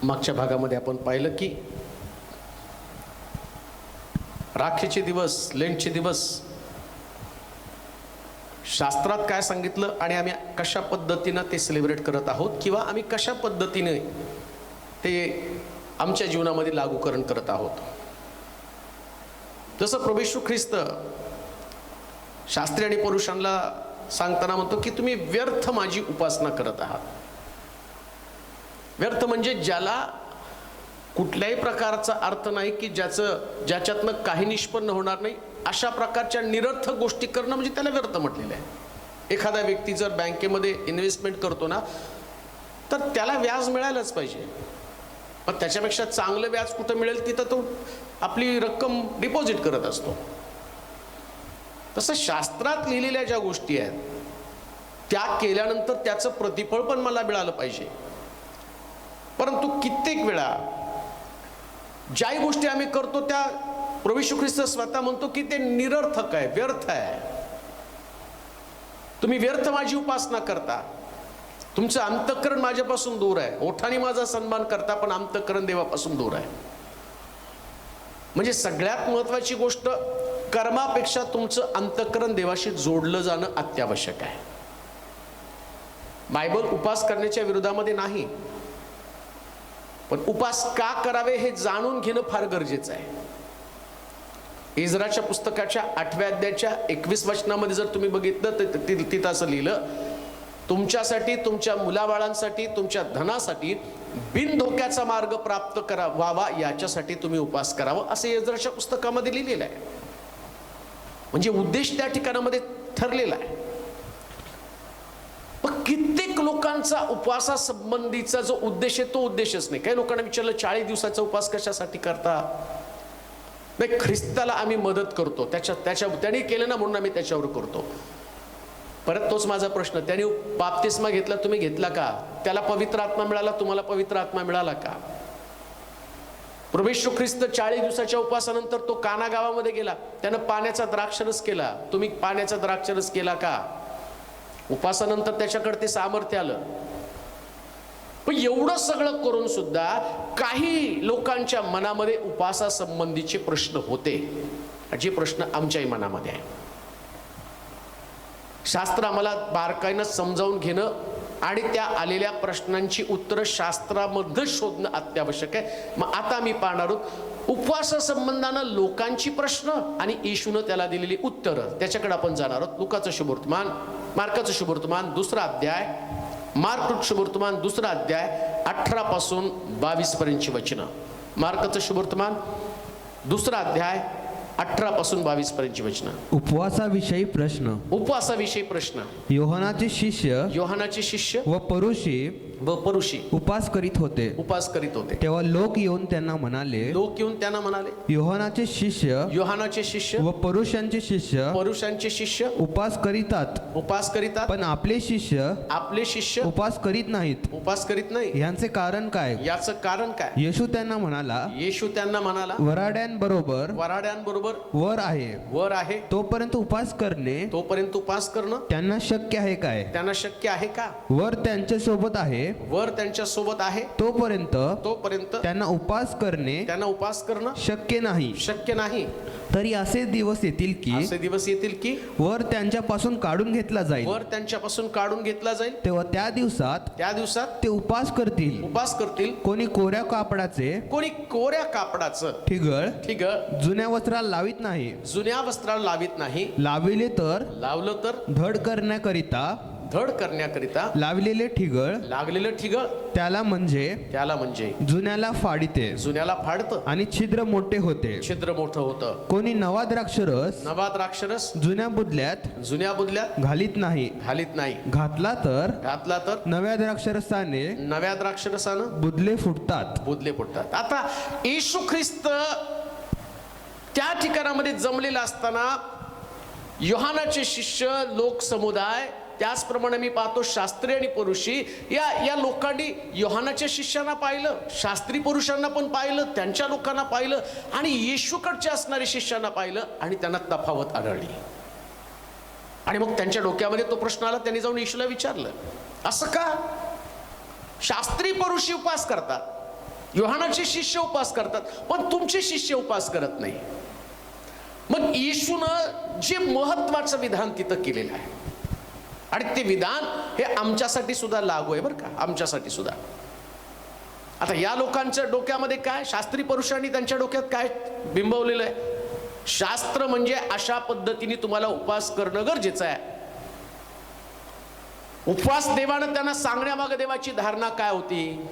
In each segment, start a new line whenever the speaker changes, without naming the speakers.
मागच्या भागामध्ये आपण पाहिलं की राखीचे दिवस, लेंटचे दिवस शास्त्रात काय सांगितलं आणि आम्ही कशा पद्धतीनं ते सेलिब्रेट करत आहोत किंवा आम्ही कशा पद्धतीने ते आमच्या जीवनामध्ये लागूकरण करत आहोत. जसं प्रभू येशू ख्रिस्त शास्त्री आणि पुरुषांना सांगताना म्हणतो की तुम्ही व्यर्थ माझी उपासना करत आहात. व्यर्थ म्हणजे ज्याला कुठल्याही प्रकारचा अर्थ नाही, की ज्याच्यातनं काही निष्पन्न होणार नाही, अशा प्रकारच्या निरर्थक गोष्टी करणं म्हणजे त्याला व्यर्थ म्हटलेलं आहे. एखादा व्यक्ती जर बँकेमध्ये इन्व्हेस्टमेंट करतो ना, तर त्याला व्याज मिळायलाच पाहिजे, पण त्याच्यापेक्षा चांगलं व्याज कुठं मिळेल तिथं तो आपली रक्कम डिपॉझिट करत असतो. तसं शास्त्रात लिहिलेल्या ज्या गोष्टी आहेत त्या केल्यानंतर त्याचं प्रतिफळ पण मला मिळालं पाहिजे. परंतु कित्येक वेळा ज्याही गोष्टी आम्ही करतो त्या प्रभू येशू ख्रिस्त स्वतः म्हणतो की ते निरर्थक आहे, व्यर्थ आहे. तुम्ही व्यर्थ माझी उपासना करता, तुमचं अंतःकरण माझ्यापासून दूर आहे. ओठांनी माझा सन्मान करता पण अंतःकरण देवापासून दूर आहे. म्हणजे सगळ्यात महत्त्वाची गोष्ट, कर्मापेक्षा तुमचं अंतःकरण देवाशी जोडलं जाणं अत्यावश्यक आहे. बायबल उपास करण्याच्या विरोधामध्ये नाही, पण उपास का करावे हे जाणून घेणं फार गरजेचं आहे. इज्राच्या पुस्तकाच्या 8व्या अध्यायाच्या 21 वचनामध्ये जर तुम्ही बघितलं तर तिथं असं लिहिलं, तुमच्यासाठी, तुमच्या मुलाबाळांसाठी, तुमच्या धनासाठी बिनधोक्याचा मार्ग प्राप्त व्हावा याच्यासाठी तुम्ही उपास करावा, असं इज्राच्या पुस्तकामध्ये लिहिलेलं आहे. म्हणजे उद्देश त्या ठिकाणामध्ये ठरलेला आहे. पण कित्येक लोकांचा उपवासासंबंधीचा जो उद्देश आहे तो उद्देशच नाही. काही लोकांना विचारलं 40 दिवसाचा उपवास कशासाठी करता? नाही, ख्रिस्ताला आम्ही मदत करतो, त्याने केलं ना म्हणून आम्ही त्याच्यावर करतो. परत तोच माझा प्रश्न, त्याने बाप्तिस्मा घेतला, तुम्ही घेतला का? त्याला पवित्र आत्मा मिळाला, तुम्हाला पवित्र आत्मा मिळाला का? प्रभू येशू ख्रिस्त 40 दिवसाच्या उपवासानंतर तो काना गावामध्ये गेला, त्यानं पाण्याचा द्राक्षरस केला, तुम्ही पाण्याचा द्राक्षरस केला का? उपासानंतर त्याच्याकडे ते सामर्थ्य आलं. पण एवढं सगळं करून सुद्धा काही लोकांच्या मनामध्ये उपासासंबंधीचे प्रश्न होते, जे प्रश्न आमच्याही मनामध्ये आहे. शास्त्र आम्हाला बारकाईनं समजावून घेणं आणि त्या आलेल्या प्रश्नांची उत्तरं शास्त्रामध्ये शोधणं अत्यावश्यक आहे. मग आता मी पाहणार आहोत उपवासासंबंधानं लोकांची प्रश्न आणि येशूनं त्याला दिलेली उत्तरं, त्याच्याकडे आपण जाणार आहोत. लुकाचं शुभवर्तमान, मार्काचं शुभवर्तमान 2रा अध्याय, मार्क शुभवर्तमान 2रा अध्याय 18 पासून 22 पर्यंतची वचनं. मार्काचं शुभवर्तमान 2रा अध्याय 18 पासून 22 पर्यंतची वचनं.
उपवासाविषयी प्रश्न.
उपवासाविषयी प्रश्न.
योहानाचे शिष्य व परुषी उपास करीत होते. तेव्हा लोक येऊन त्यांना म्हणाले, योहानाचे शिष्य व परुषांचे शिष्य उपास करीतात, पण आपले शिष्य उपास करीत नाहीत. यांचे कारण काय?
याचं कारण काय?
येशू त्यांना म्हणाला, वराड्यांबरोबर वर आहे तोपर्यंत उपास करणं त्यांना शक्य आहे का? वर त्यांच्या सोबत आहे तोपर्यंत त्यांना उपास करणं शक्य नाही. तरी असे दिवस येतील की वर त्यांच्यापासून काढून घेतला जाईल, तेव्हा त्या दिवसात ते उपास करतील. कोणी कोऱ्या कापडाचं ठिगळ जुन्या वस्त्राला लावित नाही, लाविले तर धड करण्याकरिता लावलेले ठिगळ त्याला म्हणजे जुन्याला फाडतं आणि छिद्र मोठे होतं. कोणी नवा द्राक्षरस जुन्या बुदल्यात घालीत नाही, घातला तर नव्या द्राक्षरसाने बुदले फुटतात.
आता येशू ख्रिस्त त्या ठिकाणामध्ये जमलेला असताना योहानाचे शिष्य, लोक समुदाय, त्याचप्रमाणे मी पाहतो शास्त्री आणि पुरुषी, या लोकांनी योहानाच्या शिष्यांना पाहिलं, शास्त्री पुरुषांना पण पाहिलं, त्यांच्या लोकांना पाहिलं आणि येशूकडच्या असणाऱ्या शिष्यांना पाहिलं आणि त्यांना तफावत आढळली. आणि मग त्यांच्या डोक्यामध्ये तो प्रश्न आला. त्यांनी जाऊन येशूला विचारलं, असं का? शास्त्री पुरुषी उपास करतात, योहानाचे शिष्य उपवास करतात, पण तुमचे शिष्य उपवास करत नाही. मग येशूनं जे महत्वाचं विधान तिथं केलेलं आहे, आणि ते विधान हे आमच्यासाठी सुद्धा लागू आहे बरं का, आमच्यासाठी सुद्धा. आता या लोकांच्या डोक्यामध्ये काय, शास्त्री पुरुषांनी त्यांच्या डोक्यात काय बिंबवलेलं आहे, शास्त्र म्हणजे अशा पद्धतीने तुम्हाला उपवास करणं गरजेचं आहे. उपवास देवानं त्यांना सांगण्यामागे देवाची धारणा काय होती,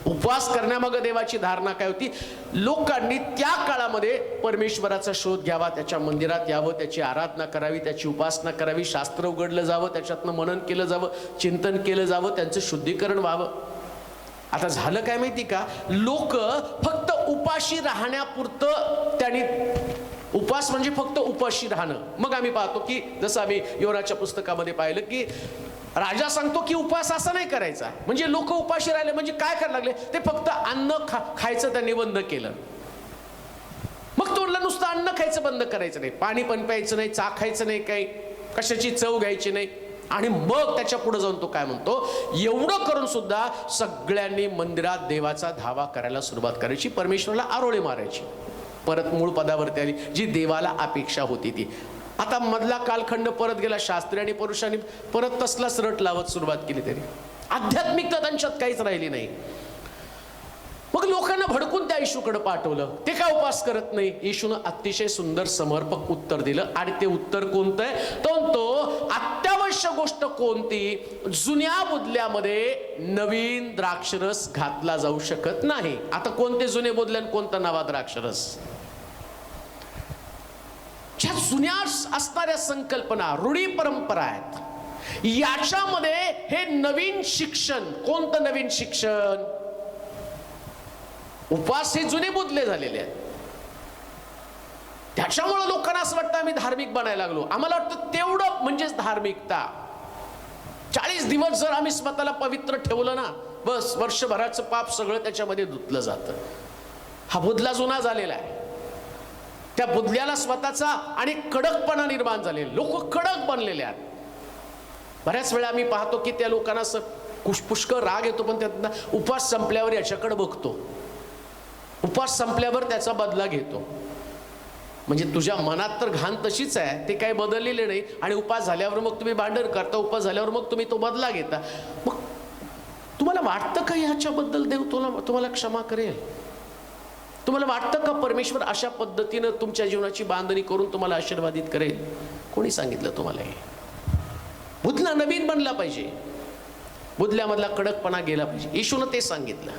उपवास करण्यामागे देवाची धारणा काय होती, लोकांनी त्या काळामध्ये परमेश्वराचा शोध घ्यावा, त्याच्या मंदिरात यावं, त्याची आराधना करावी, त्याची उपासना करावी, शास्त्र उघडलं जावं, त्याच्यातनं मनन केलं जावं, चिंतन केलं जावं, त्यांचं शुद्धीकरण व्हावं. आता झालं काय माहिती का, लोक फक्त उपाशी राहण्यापुरतं त्यांनी, उपवास म्हणजे फक्त उपाशी राहणं. मग आम्ही पाहतो की जसं आम्ही योनाच्या पुस्तकामध्ये पाहिलं की राजा सांगतो की उपवास असा नाही करायचा, म्हणजे लोक उपाशी राहिले म्हणजे काय करायला लागले, ते फक्त अन्न खायचं त्यांनी बंद केलं. मग तोडलं, नुसतं अन्न खायचं बंद करायचं नाही, पाणी पण प्यायचं नाही, चा खायचं नाही, काही कशाची चव घ्यायची नाही. आणि मग त्याच्या पुढे जाऊन तो काय म्हणतो, एवढं करून सुद्धा सगळ्यांनी मंदिरात देवाचा धावा करायला सुरुवात करायची, परमेश्वराला आरोळे मारायची, परत मूळ पदावरती आली जी देवाला अपेक्षा होती ती. आता मधला कालखंड परत गेला, शास्त्री आणि पुरुषांनी परत तसलाच रट लावत सुरुवात केली, तरी आध्यात्मिकता त्यांच्यात काहीच राहिली नाही. मग लोकांना भडकून त्या येशूकडे पाठवलं, ते का उपवास करत नाही. येशूनं अतिशय सुंदर समर्पक उत्तर दिलं, आणि ते उत्तर कोणतं आहे, तो अत्यावश्यक गोष्ट कोणती, जुन्या बुदल्यामध्ये नवीन द्राक्षरस घातला जाऊ शकत नाही. आता कोणते जुने बुदले आणि कोणता नवा द्राक्षरस, ज्या जुन्या असणाऱ्या संकल्पना, रूढी परंपरा आहेत, याच्यामध्ये हे नवीन शिक्षण, कोणतं नवीन शिक्षण, उपवास हे जुने बुदले झालेले आहेत. त्याच्यामुळे लोकांना असं वाटतं आम्ही धार्मिक बनायला लागलो. आम्हाला वाटतं तेवढं म्हणजेच धार्मिकता. 40 दिवस जर आम्ही स्वतःला पवित्र ठेवलं ना, बस वर्षभराचं पाप सगळं त्याच्यामध्ये धुतलं जातं. हा बुदला जुना झालेला आहे. त्या बुदल्याला स्वतःचा आणि कडकपणा निर्माण झालेला, लोक कडक बनलेले आहेत. बऱ्याच वेळा आम्ही पाहतो की त्या लोकांना पुष्कळ राग येतो, पण त्यांना उपवास संपल्यावर याच्याकडे बघतो, उपवास संपल्यावर त्याचा बदला घेतो. म्हणजे तुझ्या मनात तर घाण तशीच आहे, ते काही बदललेले नाही, आणि उपवास झाल्यावर मग तुम्ही भांडण करता, उपवास झाल्यावर मग तुम्ही तो बदला घेता. मग तुम्हाला वाटतं का ह्याच्याबद्दल देव तुम्हाला क्षमा करेल? तुम्हाला वाटतं का परमेश्वर अशा पद्धतीनं तुमच्या जीवनाची बांधणी करून तुम्हाला आशीर्वादित करेल? कोणी सांगितलं तुम्हाला हे? बुदला नवीन बनला पाहिजे, बुदल्यामधला कडकपणा गेला पाहिजे. येशूनं ते सांगितलं.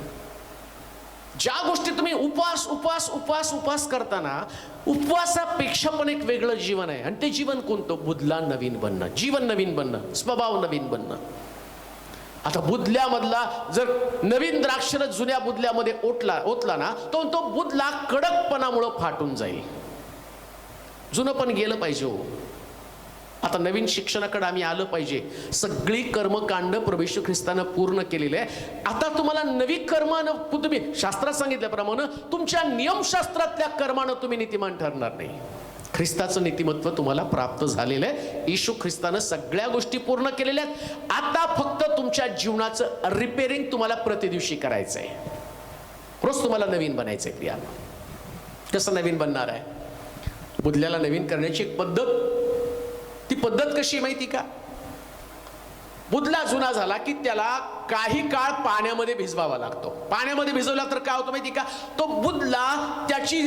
ज्या गोष्टी तुम्ही उपवास उपवास उपवास उपवास करताना, उपवासापेक्षा पण एक वेगळं जीवन आहे, आणि ते जीवन कोणतं, बुदला नवीन बनणं, जीवन नवीन बनणं, स्वभाव नवीन बनणं. आता बुदल्यामधला जर नवीन द्राक्षरस जुन्या बुदल्यामध्ये ओतला ना, तो बुदला कडकपणामुळे फाटून जाईल. जुनं पण गेलं पाहिजे हो. आता नवीन शिक्षणाकडे आम्ही आलं पाहिजे. सगळी कर्मकांड प्रभू येशू ख्रिस्तानं पूर्ण केलेले आहे. आता तुम्हाला नवी कर्मानं, तुम्ही शास्त्रात सांगितल्याप्रमाणे तुमच्या नियमशास्त्रातल्या कर्मानं तुम्ही नीतिमान ठरणार नाही. ख्रिस्ताचं नीतिमत्व तुम्हाला प्राप्त झालेलं आहे. येशू ख्रिस्तानं सगळ्या गोष्टी पूर्ण केलेल्या आहेत. आता फक्त तुमच्या जीवनाचं रिपेअरिंग तुम्हाला प्रतिदिवशी करायचं आहे. रोज तुम्हाला नवीन बनायचं आहे. प्रिया, कसं नवीन बनणार आहे? बुदल्याला नवीन करण्याची एक पद्धत. ती पद्धत कशी माहिती का? बुदला जुना झाला की त्याला काही काळ पाण्यामध्ये भिजवावा लागतो. पाण्यामध्ये भिजवला तर काय होतं माहिती का, तो बुदला त्याची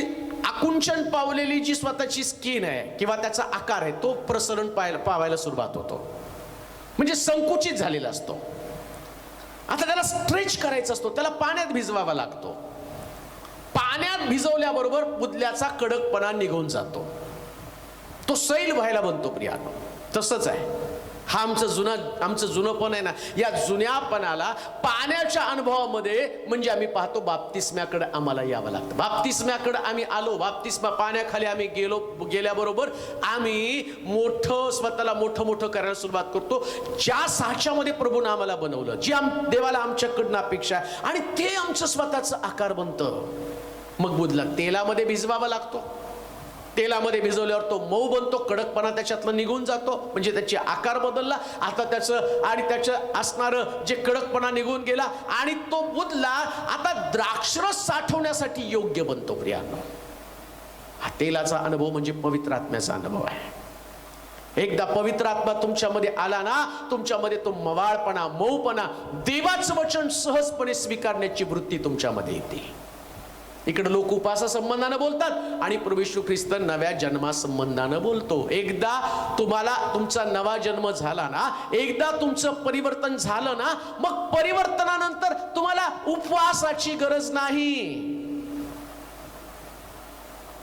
आकुंचन पावलेली जी स्वतःची स्किन आहे किंवा त्याचा आकार आहे तो प्रसरण पावायला सुरुवात होतो, म्हणजे संकुचित झालेला असतो. आता त्याला स्ट्रेच करायचा असतो, त्याला पाण्यात भिजवावा लागतो. पाण्यात भिजवल्याबरोबर बुदल्याचा कडकपणा निघून जातो, तो सैल व्हायला बनतो. प्रियानो, तसंच आहे हा आमचं जुनंपण आहे ना. या जुन्यापणाला पाण्याच्या अनुभवामध्ये म्हणजे आम्ही पाहतो बाप्तिस्म्याकडे आम्हाला यावं लागतं. बाप्तिस्म्याकडे आम्ही आलो, बाप्तिस्मा पाण्याखाली आम्ही गेल्याबरोबर आम्ही स्वतःला मोठं करायला सुरुवात करतो. ज्या साच्यामध्ये प्रभूने आम्हाला बनवलं, जी देवाला आमच्याकडनं अपेक्षा आहे, आणि ते आमचं स्वतःचं आकार बनतं. मग बुदला तेलामध्ये भिजवावा लागतो. तेलामध्ये भिजवल्यावर तो मऊ बनतो, कडकपणा त्याच्यातला निघून जातो, म्हणजे त्याचे आकार बदलला. आता त्याचं आणि त्याचं असणारं जे कडकपणा निघून गेला आणि तो बुदला आता द्राक्षरस साठवण्यासाठी योग्य बनतो. प्रियांनो, हा तेलाचा अनुभव म्हणजे पवित्र आत्म्याचा अनुभव आहे. एकदा पवित्र आत्मा तुमच्यामध्ये आला ना, तुमच्यामध्ये तो मवाळपणा, मऊपणा, देवाचं वचन सहजपणे स्वीकारण्याची वृत्ती तुमच्यामध्ये येते. इकडे लोक उपासा संबंधानं बोलतात आणि प्रभू येशू ख्रिस्त नव्या जन्मा संबंधानं बोलतो. एकदा तुम्हाला तुमचा नवा जन्म झाला ना, एकदा तुमचं परिवर्तन झालं ना, मग परिवर्तनानंतर तुम्हाला उपवासाची गरज नाही.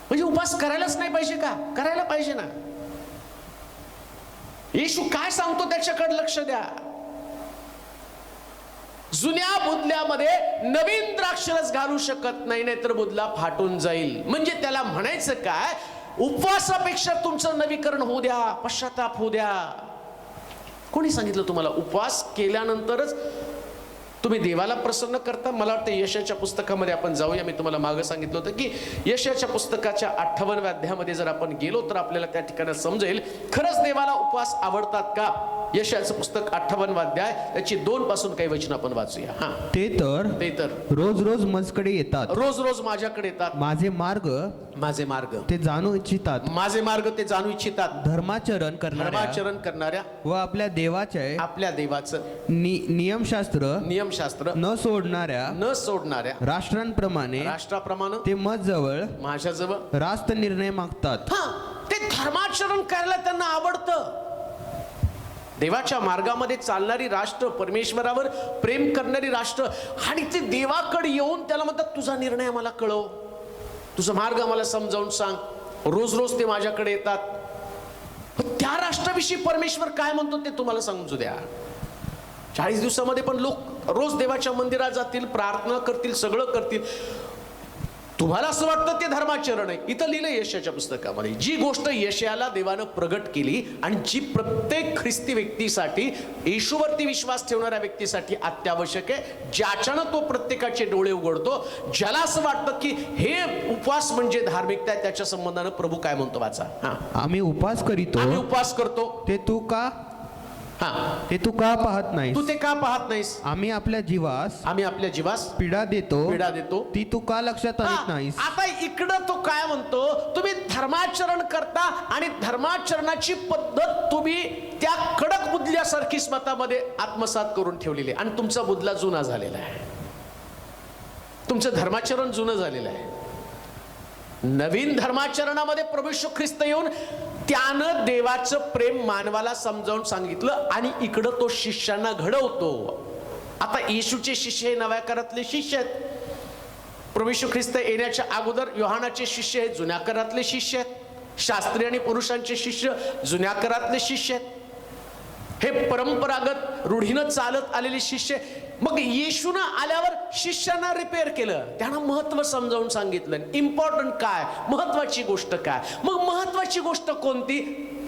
म्हणजे उपवास करायलाच नाही पाहिजे का? करायला पाहिजे ना. येशू काय सांगतो त्याच्याकडे लक्ष द्या. जुन्या बुदल्यामध्ये नवीन द्राक्षरस घालू शकत नाही, नाहीतर बुदला फाटून जाईल. म्हणजे त्याला म्हणायचं काय, उपवासापेक्षा तुमचं नवीकरण होऊ द्या, पश्चाताप होऊ द्या. कोणी सांगितलं तुम्हाला उपवास केल्यानंतरच तुम्ही देवाला प्रसन्न करता? मला वाटतं यशाच्या पुस्तकामध्ये आपण जाऊया. मी तुम्हाला मागे सांगितलं होतं की यशाच्या पुस्तकाच्या 58व्या अध्यायामध्ये जर आपण गेलो तर आपल्याला त्या ठिकाणी समजेल खरंच देवाला उपवास आवडतात का. यशाचं पुस्तक 58वा अध्याय त्याची 2 पासून काही वचन आपण वाचूया. हा, ते तर
रोज रोज माझ्याकडे येतात,
रोज रोज माझ्याकडे येतात.
माझे मार्ग ते जाणू इच्छितात,
माझे मार्ग ते जाणू इच्छितात.
धर्माचरण
करणाऱ्या
व आपल्या देवाचं नियमशास्त्र न सोडणाऱ्या राष्ट्रांप्रमाणे ते माझ्याजवळ रास्त निर्णय मागतात.
ते धर्माचरण करायला त्यांना आवडतं. देवाच्या मार्गामध्ये चालणारी राष्ट्र, परमेश्वरावर प्रेम करणारी राष्ट्र, आणि ते देवाकडे येऊन त्याला म्हणतात तुझा निर्णय आम्हाला कळव, तुझा मार्ग आम्हाला समजावून सांग. रोज रोज ते माझ्याकडे येतात. त्या राष्ट्राविषयी परमेश्वर काय म्हणतो ते तुम्हाला समजू द्या. 40 दिवसामध्ये पण लोक रोज देवाच्या मंदिरात जातील, प्रार्थना करतील, सगळं करतील. तुम्हाला असं वाटतं ते धर्माचरण आहे. इथं लिहिलं यशाच्या पुस्तकामध्ये, जी गोष्ट यशाला देवानं प्रगट केली आणि जी प्रत्येक ख्रिस्ती व्यक्तीसाठी, येशूवरती विश्वास ठेवणाऱ्या व्यक्तीसाठी अत्यावश्यक आहे, ज्याच्यानं तो प्रत्येकाचे डोळे उघडतो, ज्याला असं वाटतं की हे उपवास म्हणजे धार्मिकता आहे, त्याच्या संबंधानं प्रभू काय म्हणतो वाचा.
आम्ही उपवास करतो ते तू का पाहत नाहीस?
तू ते का पाहत नाहीस?
आम्ही आपल्या जीवास पीडा देतो ती तू का लक्षात आणत नाहीस?
आता इकडं तो काय म्हणतो, तुम्ही धर्माचरण करता आणि धर्माचरणाची पद्धत तुम्ही त्या कडक बुदल्यासारखी स्वतःमध्ये आत्मसात करून ठेवलेली आहे आणि तुमचा बुदला जुना झालेला आहे. तुमचं धर्माचरण जुनं झालेलं आहे. नवीन धर्माचरणामध्ये प्रभू येशू ख्रिस्त येऊन त्यानं देवाचं प्रेम मानवाला समजावून सांगितलं आणि इकडं तो शिष्यांना घडवतो. आता येशूचे शिष्य हे नव्या करातले शिष्य आहेत. प्रभू येशू ख्रिस्त येण्याच्या अगोदर योहानाचे शिष्य हे जुन्या करातले शिष्य आहेत. शास्त्री आणि पुरुषांचे शिष्य जुन्या करातले शिष्य आहेत. हे परंपरागत रूढीनं चालत आलेले शिष्य. मग येशूनं आल्यावर शिष्यांना रिपेअर केलं, त्यांना महत्व समजावून सांगितलं. इम्पॉर्टंट काय, महत्वाची गोष्ट काय. मग महत्वाची गोष्ट कोणती?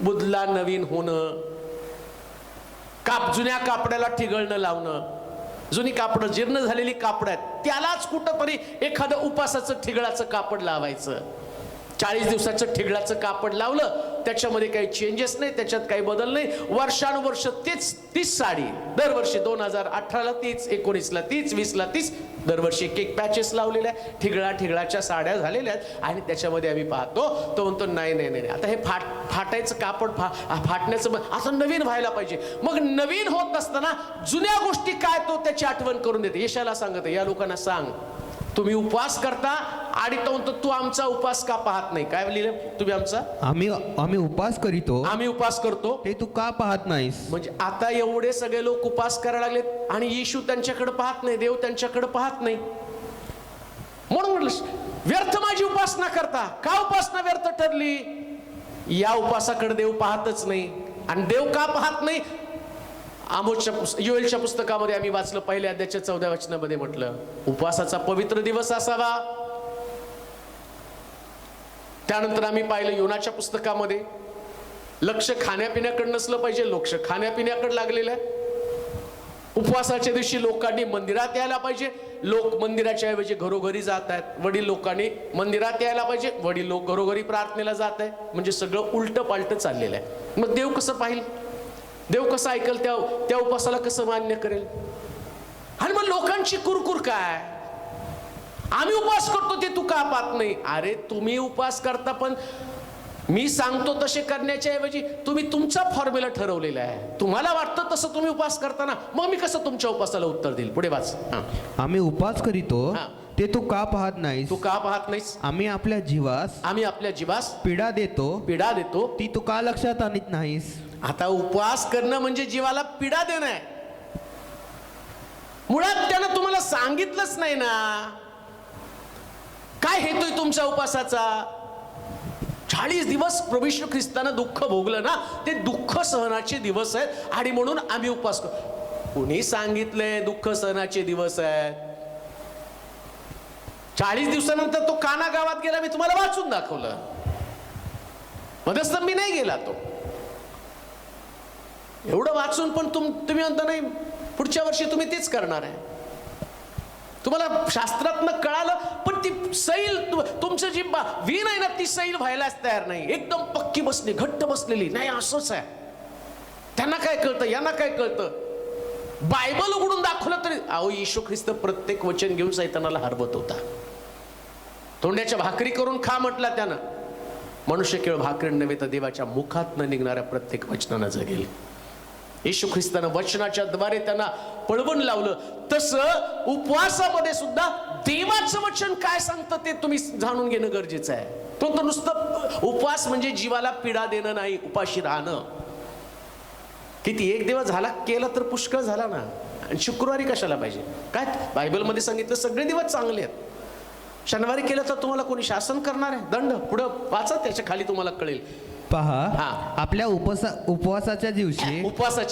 बुदला नवीन होणं, जुन्या कापडाला ठिगळ न लावणं. जुनी कापड, जीर्ण झालेली कापड आहेत, त्यालाच कुठंतरी एखादं उपासाचं ठिगळाचं कापड लावायचं. 40 दिवसाचं ठिगळाचं कापड लावलं, त्याच्यामध्ये काही चेंजेस नाही, त्याच्यात काही बदल नाही. वर्षानुवर्ष तीच साडी, दरवर्षी 2018ला तीच, 19ला तीच, 20ला तीच, दरवर्षी एक पॅचेस लावलेल्या ठिगळाच्या साड्या झालेल्या आहेत. आणि त्याच्यामध्ये आम्ही पाहतो, तो म्हणतो नाही, आता हे फाटायचं कापड फाटण्याचं असं नवीन व्हायला पाहिजे. मग नवीन होत असताना जुन्या गोष्टी काय तो त्याची आठवण करून देते. यशाला सांगत, या लोकांना सांग, तुम्ही उपवास करता आणि तो म्हणतो तू आमचा उपवास का पाहत नाही. काय लिहिलं तुम्ही?
आम्ही उपवास करतो ते तू का पाहत नाहीस?
म्हणजे आता एवढे सगळे लोक उपवास करायला लागलेत आणि येशू त्यांच्याकडे पाहत नाही, देव त्यांच्याकडे पाहत नाही. म्हणून म्हटलं व्यर्थ माझी उपासना करता. का उपासना व्यर्थ ठरली? या उपवासाकडे देव पाहतच नाही. आणि देव का पाहत नाही? योएलच्या पुस्तकामध्ये आम्ही वाचलं, पहिल्या अध्यायाच्या 14व्या वचनामध्ये म्हटलं उपवासाचा पवित्र दिवस असावा. त्यानंतर आम्ही पाहिलं योनाच्या पुस्तकामध्ये लक्ष खाण्यापिण्याकडे नसलं पाहिजे, लक्ष खाण्यापिण्याकडे लागलेलं आहे. उपवासाच्या दिवशी लोकांनी मंदिरात यायला पाहिजे. लोक मंदिराच्या ऐवजी घरोघरी जात आहेत. वडील लोकांनी मंदिरात यायला पाहिजे, वडील लोक घरोघरी प्रार्थनेला जात आहे. म्हणजे सगळं उलट पालट चाललेलं आहे. मग देव कसं पाहिल, देव कसं ऐकल, त्या उपासाला कसं मान्य करेल? आणि मग लोकांची कुरकुर काय, आम्ही उपवास करतो ते तू का पाहत नाही? अरे तुम्ही उपवास करता, पण मी सांगतो तसे करण्याच्या ऐवजी तुम्ही तुमचा फॉर्म्युला ठरवलेला आहे. तुम्हाला वाटतं तसं तुम्ही उपवास करताना, मग मी कसं तुमच्या उपासाला उत्तर देईल? पुढे वाच.
आम्ही उपवास करीतो ते तू का पाहत नाहीस?
तू का पाहत नाहीस?
आम्ही आपल्या जीवास
पीडा देतो
ती तू का लक्षात आणत नाहीस?
आता उपवास करणं म्हणजे जीवाला पीडा देणं आहे. मुळात त्यानं तुम्हाला सांगितलंच नाही ना काय हेतू तुमच्या उपासाचा. 40 दिवस प्रभू येशू ख्रिस्तानं दुःख भोगलं ना, ते दुःख सहनाचे दिवस आहेत आणि म्हणून आम्ही उपवास करतो. कुणी सांगितलंय दुःख सहनाचे दिवस आहेत? 40 दिवसानंतर तो काना गावात गेला, मी तुम्हाला वाचून दाखवलं. मध्यस्थ मी नाही गेला तो. एवढं वाचून पण तुम्ही म्हणता नाही पुढच्या वर्षी तुम्ही तेच करणार आहे. तुम्हाला शास्त्रातनं कळालं, पण ती सैल तुमचं जी वीण आहे ना, ती सैल व्हायलाच तयार नाही. एकदम पक्की बसली, घट्ट बसलेली नाही. असंच आहे. त्यांना काय कळतं, यांना काय कळतं? बायबल उघडून दाखवलं तरी अहो, येशू ख्रिस्त प्रत्येक वचन घेऊन सैतानाला हरवत होता. तोंड्याच्या भाकरी करून खा म्हटला त्यानं. मनुष्य केवळ भाकरी नव्हे तर देवाच्या मुखातनं निघणाऱ्या प्रत्येक वचनानं जगेल. येशू ख्रिस्तानं वचनाच्या द्वारे त्यांना पळवून लावलं. तसं उपवासामध्ये सुद्धा देवाचं वचन काय सांगतं ते तुम्ही जाणून घेणं गरजेचं आहे. तो नुसतं उपवास म्हणजे जीवाला पीडा देणं नाही, उपाशी राहणं. किती एक दिवस झाला केला तर पुष्कळ झाला ना. आणि शुक्रवारी कशाला पाहिजे? काय बायबलमध्ये सांगितलं सगळे दिवस चांगले आहेत. शनिवारी केलं तर तुम्हाला कोणी शासन करणार आहे? दंड. पुढं वाचा, त्याच्या खाली तुम्हाला कळेल.
पहा, आपल्या उपवासाच्या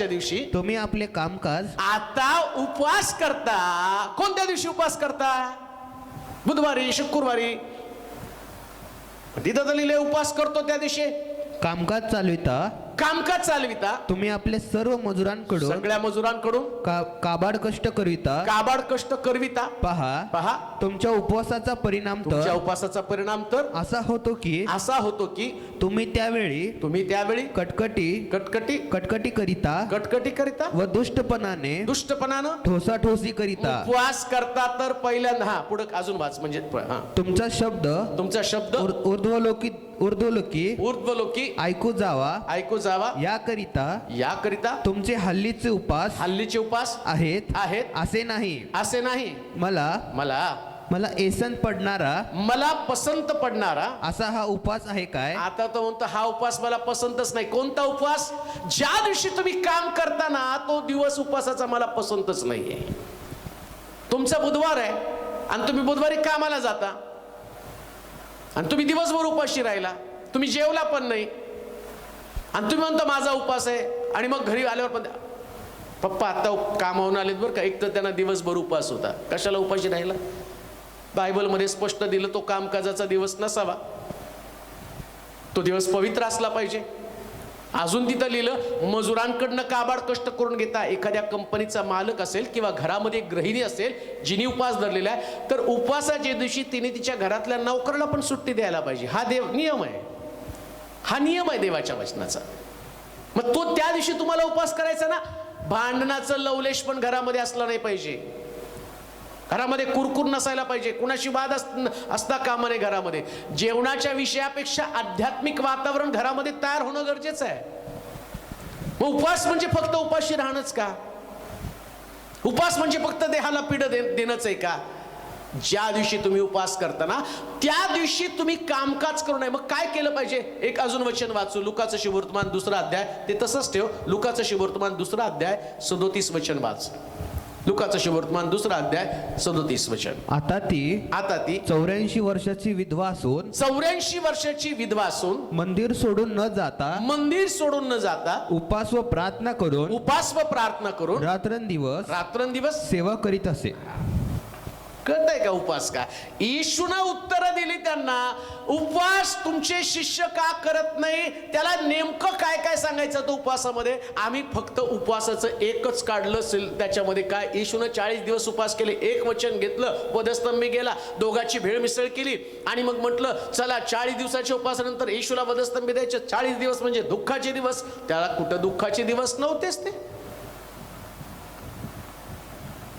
दिवशी तुम्ही आपले कामकाज.
आता उपवास करता, कोणत्या दिवशी उपवास करता? बुधवारी, शुक्रवारी. तिथं लिहिले उपवास करतो त्या दिवशी.
कामकाज चालविता तुम्ही आपले सर्व मजुरांकडून,
सगळ्या मजुरांकडून
काबाड कष्ट करविता. पहा, तुमच्या उपवासाचा परिणाम तर असा होतो की तुम्ही त्यावेळी कटकटी करिता व दुष्टपणाने ठोसाठोसी करिता.
उपवास करता तर पहिल्यांदा पुढे अजून वाच. म्हणजे
तुमचा शब्द ऊर्ध्वलोकी ऐकू जावा याकरिता तुमचे हल्लीचे उपास आहेत असे नाही. मला पसंत पडणारा असा हा उपवास आहे काय? आता तो म्हणतो हा उपवास मला पसंतच नाही. कोणता उपवास? ज्या दिवशी तुम्ही काम करता ना, तो दिवस उपवासाचा मला पसंतच नाहीये. तुमचा बुधवार आहे आणि तुम्ही बुधवारी कामाला जाता आणि तुम्ही दिवसभर उपाशी राहिला, तुम्ही जेवला पण नाही आणि तुम्ही म्हणता माझा उपवास आहे. आणि मग घरी आल्यावर पण पप्पा आता कामावून आलेत बरं का, एक तर त्यांना दिवसभर उपवास होता, कशाला उपाशी राहिला? बायबलमध्ये स्पष्ट दिलं तो कामकाजाचा दिवस नसावा, तो दिवस पवित्र असला पाहिजे. अजून तिथं लिहिलं मजुरांकडनं काबाड कष्ट करून घेता. एखाद्या कंपनीचा मालक असेल किंवा घरामध्ये गृहिणी असेल जिने उपवास धरलेला आहे, तर उपवासाच्या दिवशी तिने तिच्या घरातल्या नोकराला पण सुट्टी द्यायला पाहिजे. हा नियम आहे देवाच्या वचनाचा. मग तो त्या दिवशी तुम्हाला उपवास करायचा ना. भांडणाचं लवलेश पण घरामध्ये असला नाही पाहिजे. घरामध्ये कुरकुर नसायला पाहिजे. कुणाशी वाद असता कामा नये. घरामध्ये जेवणाच्या विषयापेक्षा आध्यात्मिक वातावरण घरामध्ये तयार होणं गरजेचं आहे. मग उपवास म्हणजे फक्त उपाशी राहणंच का? उपवास म्हणजे फक्त देहाला पीडा देणंच आहे का? ज्या दिवशी तुम्ही उपवास करता ना, त्या दिवशी तुम्ही कामकाज करू नये. मग काय केलं पाहिजे? एक अजून वचन वाचू. लुकाचं शुभवर्तमान 2 अध्याय, ते तसंच ठेव. लुकाचं शुभवर्तमान 2 अध्याय 37 वचन वाच. लुकाचं शुभवर्तमान 2 अध्याय 37 वचन. आता ती 84 वर्षाची विधवा असून मंदिर सोडून न जाता उपवास व प्रार्थना करून
रात्रंदिवस
सेवा करीत असे.
कळतंय का उपवास काय? येशूनं उत्तरं दिली त्यांना. उपवास तुमचे शिष्य का करत नाही, त्याला नेमकं काय काय सांगायचं तो उपवासामध्ये. आम्ही फक्त उपवासाचं एकच काढलं, त्याच्यामध्ये काय, येशूनं 40 दिवस उपवास केले, एक वचन घेतलं, वधस्तंभी गेला, दोघांची भेळ मिसळ केली आणि मग म्हटलं चला 40 दिवसाच्या उपवासानंतर येशूला वधस्तंभी द्यायचे. 40 दिवस म्हणजे दुःखाचे दिवस. त्याला कुठं दुःखाचे दिवस नव्हतेच ते.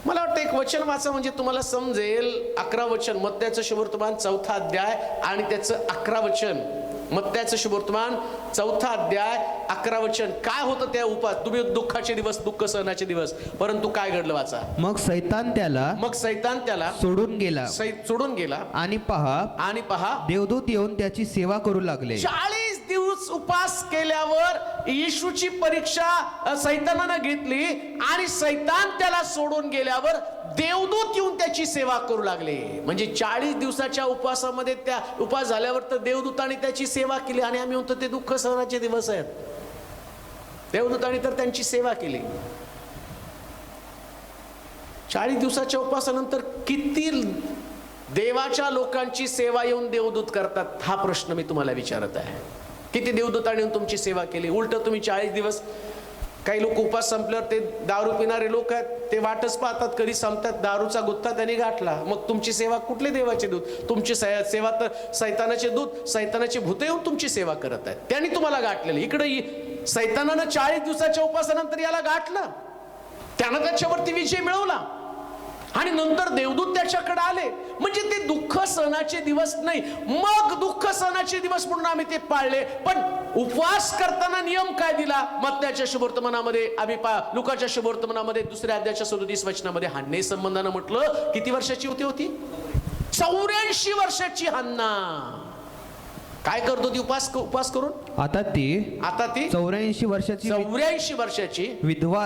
मला वाटतं एक वचन वाचा म्हणजे तुम्हाला समजेल. 11 वचन, मत्त्याचं शुभवर्तमान 4था अध्याय आणि त्याचं 11 वचन. मत्त्याचं शुभवर्तमान 4था अध्याय 11 वचन. काय होतं त्या उपवास? तुम्ही दुःखाचे दिवस, दुःख सहनाचे दिवस, परंतु काय घडलं वाचा.
मग सैतान त्याला सोडून गेला आणि पहा देवदूत येऊन त्याची सेवा करू लागले.
40 दिवस उपवास केल्यावर येशूची परीक्षा सैतानानं घेतली आणि सैतान त्याला सोडून गेल्यावर देवदूत येऊन त्याची सेवा करू लागले. म्हणजे 40 दिवसाच्या उपवासामध्ये, त्या उपवास झाल्यावर तर देवदूतांनी त्याची सेवा केली. आणि आम्ही म्हणतो ते दुःख सहनाचे दिवस आहेत. देवदूतांनी तर त्यांची सेवा केली. 40 दिवसाच्या उपवासानंतर किती देवाच्या लोकांची सेवा येऊन देवदूत करतात, हा प्रश्न मी तुम्हाला विचारत आहे. किती देवदूतांनी येऊन तुमची सेवा केली? उलट तुम्ही 40 दिवस, काही लोक उपवास संपल्यावर, ते दारू पिणारे लोक आहेत, ते वाटच पाहतात कधी संपतात. दारूचा गुत्ता त्यांनी गाठला, मग तुमची सेवा कुठले देवाचे दूत? तुमची सेवा तर सैतानाचे दूत, सैतानाचे भूत येऊन तुमची सेवा करत आहेत. त्यांनी तुम्हाला गाठलेली. इकडे सैतानानं 40 दिवसाच्या उपवासानंतर याला गाठलं, त्यानं त्याच्यावरती विजय मिळवला आणि नंतर देवदूत त्याच्याकडे आले. म्हणजे ते दुःख सहनाचे दिवस नाही, मग दुःख सहनाचे दिवस म्हणून आम्ही ते पाळले. पण उपवास करताना नियम काय दिला? मत्त्याच्या शुभवर्तमानामध्ये आम्ही लुकाच्या शुभवर्तमानामध्ये 2ऱ्या अध्यायाच्या 37 वचनामध्ये हन्ने संबंधानं म्हटलं. किती वर्षाची होती? 84 वर्षाची हन्ना. काय करत होती उपवास करून?
आता ती 84
वर्षाची
विधवा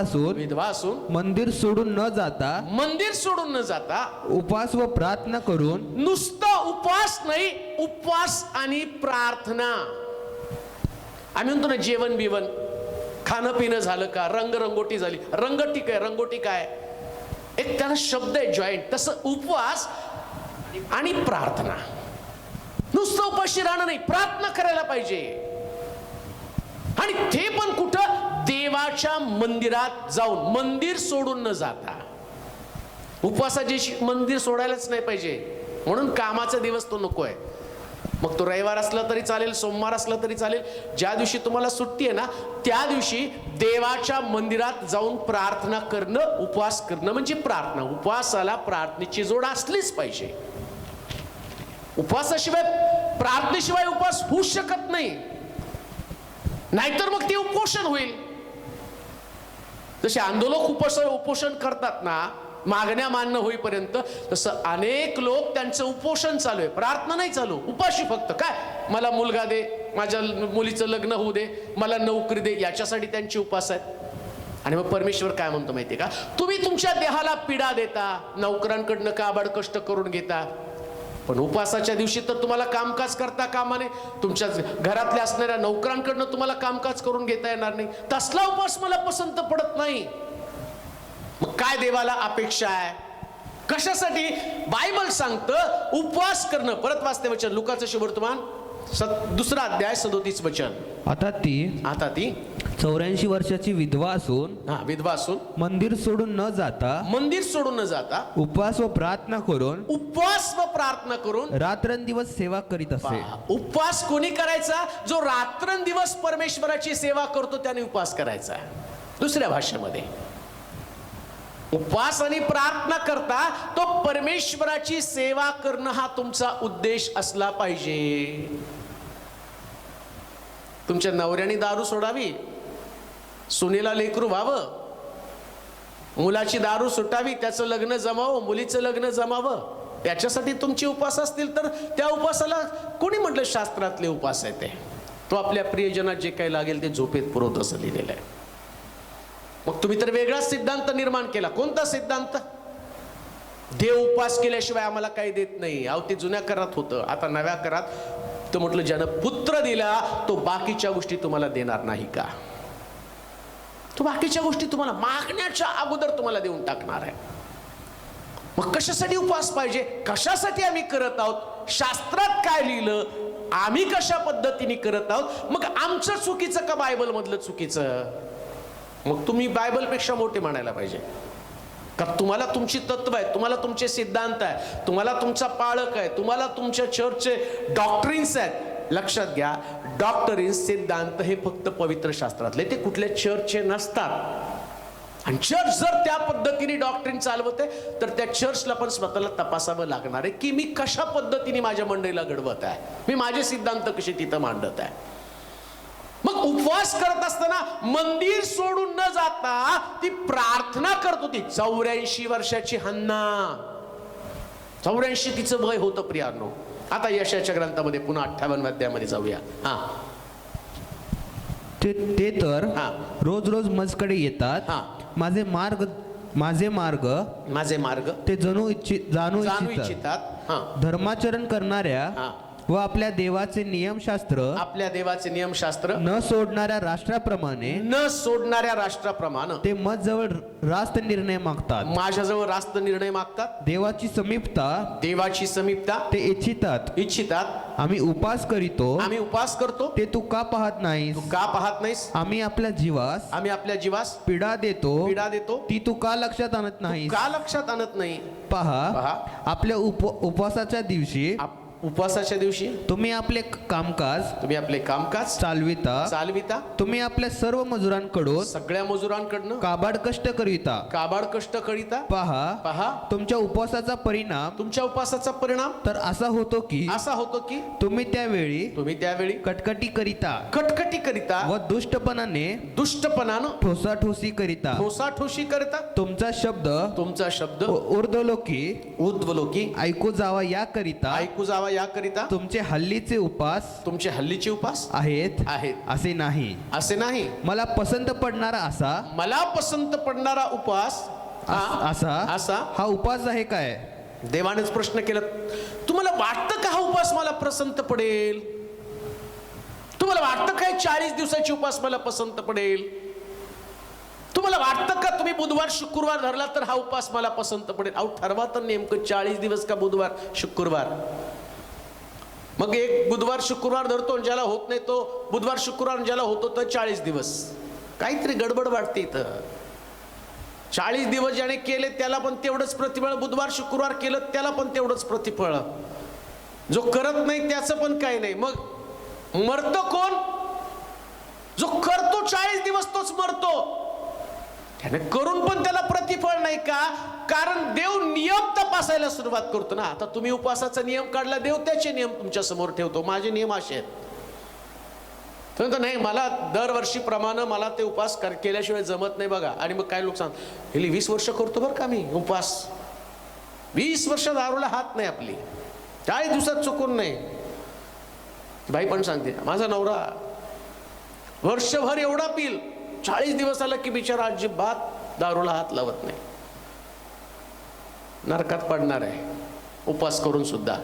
असून मंदिर सोडून न जाता उपवास व प्रार्थना करून.
नुसतं उपवास नाही, उपवास आणि प्रार्थना. आम्ही म्हणतो ना जेवण बिवण, खाणं पिणं झालं का, रंगरंगोटी झाली. रंगोटी काय एक त्याला शब्द आहे, जॉईंट. तसं उपवास आणि प्रार्थना. नुसतं उपाशी राहणं नाही, प्रार्थना करायला पाहिजे. आणि ते पण कुठं? देवाच्या मंदिरात जाऊन, मंदिर सोडून न जाता. उपवासाची मंदिर सोडायलाच नाही पाहिजे, म्हणून कामाचा दिवस तो नकोय. मग तो रविवार असला तरी चालेल, सोमवार असला तरी चालेल. ज्या दिवशी तुम्हाला सुट्टी आहे ना, त्या दिवशी देवाच्या मंदिरात जाऊन प्रार्थना करणं, उपवास करणं म्हणजे प्रार्थना. उपवासाला प्रार्थनेची जोड असलीच पाहिजे. उपवासाशिवाय, प्रार्थनेशिवाय उपवास होऊ शकत नाही. नाहीतर मग ते उपोषण होईल. जसे आंदोलक उपोषण करतात ना, मागण्या मान्य होईपर्यंत, तसं अनेक लोक त्यांचं उपोषण चालू आहे, प्रार्थना नाही चालू. उपाशी फक्त काय, मला मुलगा दे, माझ्या मुलीचं लग्न होऊ दे, मला नोकरी दे, याच्यासाठी त्यांचे उपवास आहेत. आणि मग परमेश्वर काय म्हणतो माहितीये का? तुम्ही तुमच्या देहाला पीडा देता, नोकरांकडनं काबाड कष्ट करून घेता, पण उपवासाच्या दिवशी तर तुम्हाला कामकाज करता कामा नये. तुमच्या घरातल्या असणाऱ्या नोकरांकडनं तुम्हाला कामकाज करून घेता येणार नाही. तसला उपवास मला पसंत पडत नाही. मग काय देवाला अपेक्षा आहे? कशासाठी? बायबल सांगतं उपवास करणं. परत वाचते वचन, लुकाचं शुभवर्तमान 2रा अध्याय 37 वचन.
आता ती 84 वर्षाची विधवा असून मंदिर सोडून न जाता उपवास व प्रार्थना करून रात्रंदिवस सेवा करीत असे.
उपवास कोणी करायचा? जो रात्रंदिवस परमेश्वराची सेवा करतो त्याने उपवास करायचा. दुसऱ्या भाषेमध्ये उपवास आणि प्रार्थना करता तो परमेश्वराची सेवा करणं हा तुमचा उद्देश असला पाहिजे. तुमच्या नवऱ्याने दारू सोडावी, सुनेला लेकरू व्हावं, मुलाची दारू सुटावी, त्याचं लग्न जमावं, मुलीचं लग्न जमावं, त्याच्यासाठी तुमचे उपवास असतील तर त्या उपवासाला कोणी म्हटलं शास्त्रातले उपवास आहे ते? तो आपल्या प्रियजनात जे काही लागेल ते झोपेत पुरवत असं लिहिलेलं आहे. मग तुम्ही तर वेगळाच सिद्धांत निर्माण केला. कोणता सिद्धांत? देव उपवास केल्याशिवाय आम्हाला काही देत नाही. अहो ते जुन्या करात होतं. आता नव्या करात तर म्हटलं ज्यानं पुत्र दिला तो बाकीच्या गोष्टी तुम्हाला देणार नाही का? तो बाकीच्या गोष्टी तुम्हाला मागण्याच्या अगोदर तुम्हाला देऊन टाकणार आहे. मग कशासाठी उपवास पाहिजे, कशासाठी आम्ही करत आहोत, शास्त्रात काय लिहिलं, आम्ही कशा पद्धतीने करत आहोत, मग आमचं चुकीचं का बायबल मधलं चुकीचं? मग तुम्ही बायबलपेक्षा मोठे म्हणायला पाहिजे का? तुम्हाला तुमची तत्व आहे, तुम्हाला तुमचे सिद्धांत आहे, तुम्हाला तुमचा पाळक आहे, तुम्हाला तुमच्या चर्चचे डॉक्ट्रिन्स आहेत. लक्षात घ्या, डॉक्ट्रिन्स सिद्धांत हे फक्त पवित्र शास्त्रातले, ते कुठल्या चर्चचे नसतात. आणि चर्च जर त्या पद्धतीने डॉक्ट्रिन चालवते तर त्या चर्चला पण स्वतःला तपासावं लागणार आहे की मी कशा पद्धतीने माझ्या मंडळीला घडवत आहे, मी माझे सिद्धांत कसे तिथं मांडत आहे. मग उपवास करत असताना मंदिर सोडून न जाता ती प्रार्थना करत होती. 84 वर्षाची हन्ना, 84 तिचं वय होतं प्रियानो. आता यशाच्या ग्रंथामध्ये पुन्हा 58 अध्यायामध्ये जाऊया. हा,
ते तर
हा.
रोज रोज मजकडे येतात.
हा.
माझे मार्ग ते जाणू इच्छितात.
इच्छितात. हा,
धर्माचरण करणाऱ्या
हा.
व आपल्या देवाचे नियमशास्त्र
आपल्या देवाचे नियमशास्त्र
न सोडणाऱ्या राष्ट्राप्रमाणे ते मज जवळ रास्त निर्णय मागतात.
माझ्याजवळ रास्त निर्णय मागतात.
देवाची समीपता ते इच्छितात. आम्ही उपास करतो ते तू का पाहत नाहीस? आम्ही आपल्या जीवास पीडा देतो ती तू का लक्षात आणत नाही? पहा, आपल्या उपवासाच्या दिवशी तुम्ही आपले कामकाज चालविता. तुम्ही आपल्या सर्व मजुरांकडून
सगळ्या मजुरांकडनं
काबाड कष्ट करिता.
पहा,
तुमच्या उपवासाचा परिणाम तर असा होतो की तुम्ही त्यावेळी कटकटी करिता व दुष्टपणानं ठोसाठोसी करिता तुमचा शब्द ऊर्ध्वलोकी ऐकू जावा याकरिता तुमचे हल्लीचे उपास आहेत असे नाही. मला पसंत पडणारा उपवास असा हा उपवास आहे काय?
देवानेच प्रश्न केला. तुम्हाला वाटतं का हा उपवास मला पसंत पडेल? तुम्हाला वाटतं काय 40 दिवसाची उपवास मला पसंत पडेल? तुम्हाला वाटतं का तुम्ही बुधवार शुक्रवार धरला तर हा उपवास मला पसंत पडेल? अहो, ठरवा तर नेमकं 40 दिवस का बुधवार शुक्रवार? मग एक बुधवार शुक्रवार धरतो, ज्याला होत नाही तो बुधवार शुक्रवार, ज्याला होतो तर 40 दिवस. काहीतरी गडबड वाटते इथं. 40 दिवस ज्याने केले त्याला पण तेवढंच प्रतिफळ, बुधवार शुक्रवार केलं त्याला पण तेवढंच प्रतिफळ, जो करत नाही त्याचं पण काही नाही. मग मरतो कोण? जो करतो 40 दिवस तोच मरतो. त्याने करून पण त्याला प्रतिफळ नाही का? कारण देव नियम तपासायला सुरुवात करतो ना. आता तुम्ही उपवासाचा नियम काढला, देव त्याचे नियम तुमच्या समोर ठेवतो. माझे नियम असे आहेत, तर नाही मला दरवर्षीप्रमाणे मला ते उपवास केल्याशिवाय जमत नाही बघा. आणि मग काय लोक सांगतात, 20 वर्ष करतो बरं का मी उपवास, 20 वर्ष दारूला हात नाही आपली, 40 दिवसात चुकून नाही. बाई पण सांगते, माझा नवरा वर्षभर एवढा पिल, 40 दिवस आला की बिचारा अजिबात दारूला हात लावत नाही. नरकात पडणार आहे उपवास करून सुद्धा.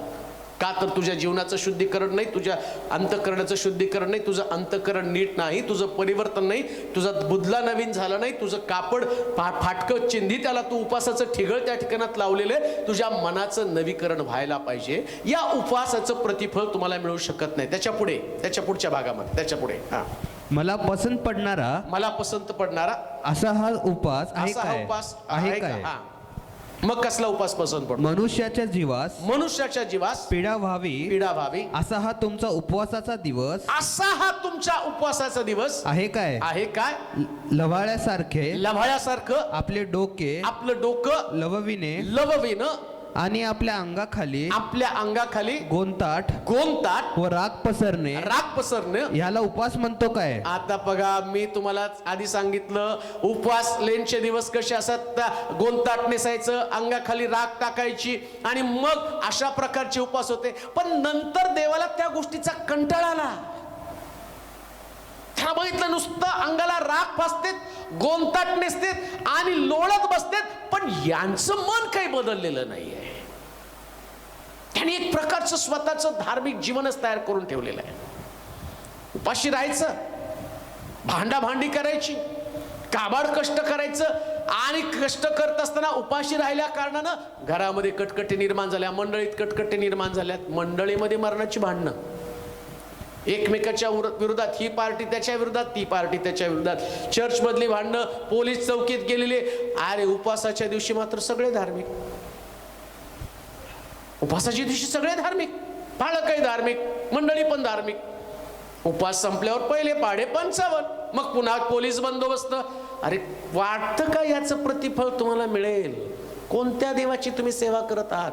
का तर तुझ्या जीवनाचं शुद्धीकरण नाही, तुझ्या अंतःकरणाचं शुद्धीकरण नाही, तुझं अंतःकरण नीट नाही, तुझं परिवर्तन नाही, तुझा बुधला नवीन झाला नाही, तुझं कापड फाटकं चिंधी त्याला तू उपवासाचं ठिगळ त्या ठिकाणात लावलेलं आहे. तुझ्या मनाचं नवीकरण व्हायला पाहिजे. या उपवासाचं प्रतिफळ तुम्हाला मिळू शकत नाही. त्याच्या पुढच्या भागामध्ये त्याच्या पुढे
मला पसंत
पडणारा
असा हा उपवास आहे काय?
मग कसला उपवास पसंत पडतो?
मनुष्याच्या जीवास पीडा व्हावी असा हा तुमचा उपवासाचा दिवस आहे काय? लव्हाळ्यासारखं आपलं डोकं लवविने आणि आपल्या अंगाखाली गोंताट व राग पसरणे ह्याला उपवास म्हणतो काय?
आता बघा, मी तुम्हाला आधी सांगितलं उपवास लेनचे दिवस कसे असतात, गोंताट नेसायचं, अंगाखाली राग टाकायची आणि मग अशा प्रकारचे उपवास होते. पण नंतर देवाला त्या गोष्टीचा कंटाळा आला. त्या बघितलं नुसतं अंगाला राग फासतेत, गोंताट नेसतेत आणि लोळत बसतेत, पण यांचं मन काही बदललेलं नाहीये. त्यांनी एक प्रकारचं स्वतःचं धार्मिक जीवनच तयार करून ठेवलेलं आहे. उपाशी राहायचं, भांडाभांडी करायची, काबाड कष्ट करायचं, आणि कष्ट करत असताना उपाशी राहिल्या कारणानं घरामध्ये कटकटी निर्माण झाल्या, मंडळीत कटकटी निर्माण झाल्यात, मंडळीमध्ये मरणाची भांडणं, एकमेकाच्या विरोधात, ही पार्टी त्याच्या विरोधात, ती पार्टी त्याच्या विरोधात, चर्च मधली भांडणं, पोलीस चौकीत गेलेले. अरे उपवासाच्या दिवशी मात्र सगळे धार्मिक, उपवासाच्या दिवशी सगळे धार्मिक, पाळकही धार्मिक, मंडळी पण धार्मिक. उपवास संपल्यावर पहिले पाढे 55, मग पुन्हा पोलीस बंदोबस्त. अरे वाटतं का याचं प्रतिफळ तुम्हाला मिळेल? कोणत्या देवाची तुम्ही सेवा करत आहात?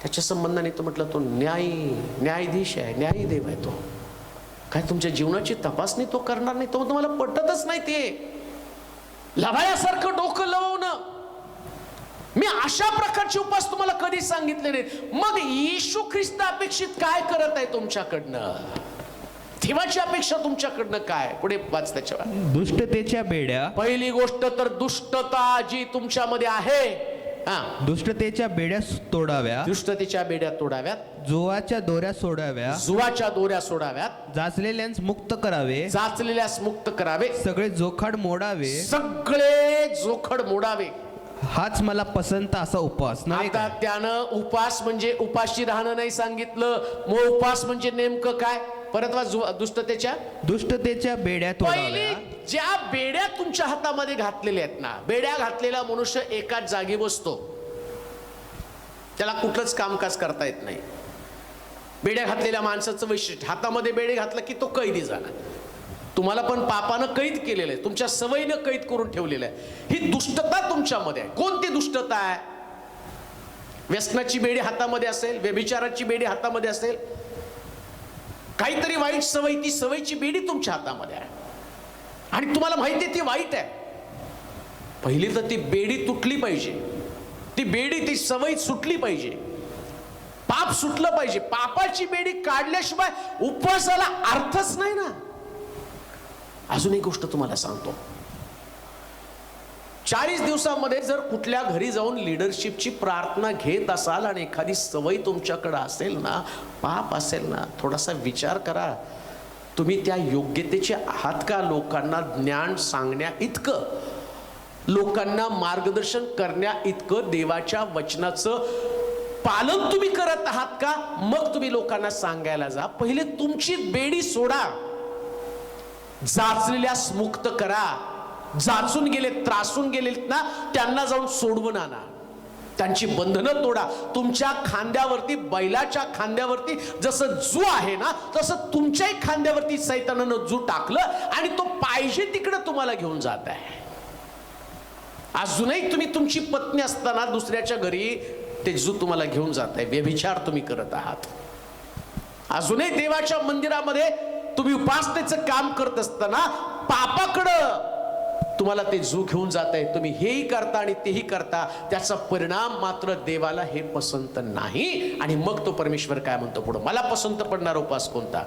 त्याच्या संबंधाने तो म्हटलं तो न्यायाधीश आहे, न्यायी देव आहे. तो काय तुमच्या जीवनाची तपासणी तो करणार नाही? तो तुम्हाला पटतच नाही. ते लभाळ्यासारखं डोकं लवणं. मी अशा प्रकारचे उपास तुम्हाला कधी सांगितले नाही. मग येशू ख्रिस्त अपेक्षित काय करत आहे तुमच्याकडनं? देवाची अपेक्षा तुमच्याकडनं काय? पुढे वाच त्याच्यावर.
दुष्टतेच्या बेड्या,
पहिली गोष्ट तर दुष्टता जी तुमच्यामध्ये आहे,
दुष्टतेच्या बेड्या तोडाव्या,
दुष्टतेच्या बेड्या तोडाव्यात,
जुवाच्या दोऱ्या सोडाव्या,
जुवाच्या दोऱ्या सोडाव्यात,
जाचलेल्यांस मुक्त करावे,
जाचलेल्यास मुक्त करावे,
सगळे जोखाड मोडावे,
सगळे जोखड मोडावे.
हाच मला पसंत असा उपवास नव्हे
आता
का?
त्यानं उपास म्हणजे उपाशी राहणं नाही सांगितलं. मग उपास म्हणजे नेमकं काय? परत वाच. दुष्टतेच्या
बेड्या
पहिली
तोडाव्या.
ज्या बेड्या तुमच्या हातामध्ये घातलेल्या आहेत ना, बेड्या घातलेला मनुष्य एकाच जागी बसतो, त्याला कुठलंच कामकाज करता येत नाही. बेड्या घातलेल्या माणसाचं वैशिष्ट्य, हातामध्ये बेडे घातलं की तो कैदी झाला. तुम्हाला पण पापानं कैद केलेलं आहे, तुमच्या सवयीनं कैद करून ठेवलेलं आहे. ही दुष्टता तुमच्यामध्ये आहे. कोणती दुष्टता आहे? व्यसनाची बेडी हातामध्ये असेल, व्यभिचाराची बेडी हातामध्ये असेल, काहीतरी वाईट सवय, ती सवयीची बेडी तुमच्या हातामध्ये आहे आणि तुम्हाला माहिती आहे ती वाईट आहे. पहिली तर ती बेडी तुटली पाहिजे. ती बेडी, ती सवय सुटली पाहिजे. पाप सुटलं पाहिजे. पापाची बेडी काढल्याशिवाय उपवासाला अर्थच नाही ना. अजून एक गोष्ट तुम्हाला सांगतो. 40 दिवसामध्ये जर कुठल्या घरी जाऊन लिडरशिपची प्रार्थना घेत असाल आणि एखादी सवय तुमच्याकडे असेल ना, पाप असेल ना, थोडासा विचार करा. तुम्ही त्या योग्यतेचे आहात का? लोकांना ज्ञान सांगण्या इतकं, लोकांना मार्गदर्शन करण्या इतकं देवाच्या वचनाचं पालन तुम्ही करत आहात का? मग तुम्ही लोकांना सांगायला जा. पहिले तुमची बेडी सोडा, जाचलेल्यास मुक्त करा. जाचून गेले, त्रासून गेलेत ना, त्यांना जाऊन सोडवून आणा. त्यांची बंधनं तोडा. तुमच्या खांद्यावरती, बैलाच्या खांद्यावरती जसं जू आहे ना, तसं तुमच्याही खांद्यावरती सैतानानं जू टाकलं आणि तो पाहिजे तिकडे तुम्हाला घेऊन जात आहे. अजूनही तुम्ही तुमची पत्नी असताना दुसऱ्याच्या घरी ते जू तुम्हाला घेऊन जात आहे. व्यभिचार तुम्ही करत आहात. अजूनही देवाच्या मंदिरामध्ये तुम्ही उपासनेचं काम करत असताना पापाकडं तुम्हाला ते जू घेऊन जात आहे. तुम्ही हेही करता आणि तेही करता. त्याचा परिणाम मात्र देवाला हे पसंत नाही. आणि मग तो परमेश्वर काय म्हणतो पुढे? मला पसंत पडणारा उपास कोणता?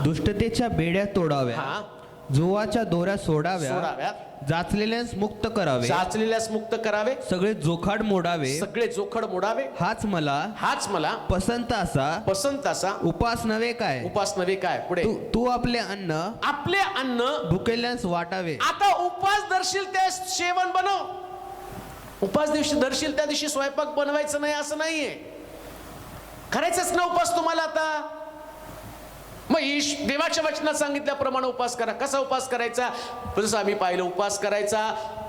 दुष्टतेच्या बेड्या तोडाव्या, जुवाच्या दोऱ्या सोडाव्या, जाचलेल्यास मुक्त करावे,
जाचलेल्यास मुक्त करावे,
सगळे जोखाड मोडावे,
सगळे जोखड मोडावे. हाच मला
पसंत असा उपास नव्हे काय?
उपास नव्हे काय? पुढे.
तू आपले अन्न भुकेल्यास वाटावे.
आता उपास धरशील त्या जेवण बनव. उपास दिवशी धरशील त्या दिवशी स्वयंपाक बनवायचं नाही असं नाहीये. करायचंच ना उपास तुम्हाला. आता मग देवाच्या वचनात सांगितल्याप्रमाणे उपास करा. कसा उपास करायचा? जसं आम्ही पाहिलं, उपास करायचा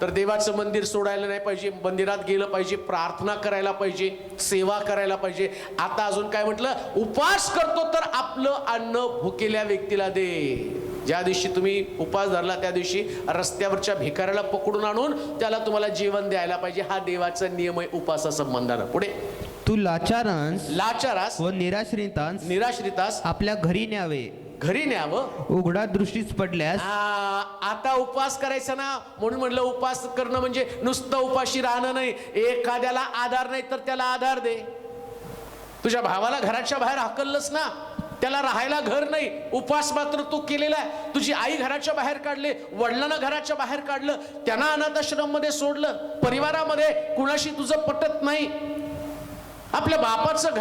तर देवाचं मंदिर सोडायला नाही पाहिजे, मंदिरात गेलं पाहिजे, प्रार्थना करायला पाहिजे, सेवा करायला पाहिजे. आता अजून काय म्हटलं? उपास करतो तर आपलं अन्न भुकेल्या व्यक्तीला दे. ज्या दिवशी तुम्ही उपास धरला त्या दिवशी रस्त्यावरच्या भिकाऱ्याला पकडून आणून त्याला तुम्हाला जेवण द्यायला पाहिजे. हा देवाचा नियम आहे उपासा संबंधानं. पुढे.
तू लाचारास व
निराश्रितास
आपल्या घरी न्यावं. उघडा दृष्टीस पडल्यास.
आता उपवास करायचा ना, म्हणून म्हणलं उपास करणं म्हणजे नुसतं उपाशी राहणं नाही. एखाद्याला आधार नाही तर त्याला आधार दे. तुझ्या भावाला घराच्या बाहेर हाकललंस ना, त्याला राहायला घर नाही, उपास मात्र तू केलेला आहे. तुझी आई घराच्या बाहेर काढले, वडिलांना घराच्या बाहेर काढलं, त्यांना अनाथ आश्रम मध्ये सोडलं, परिवारामध्ये कुणाशी तुझं पटत नाही, आपल्या बापाचं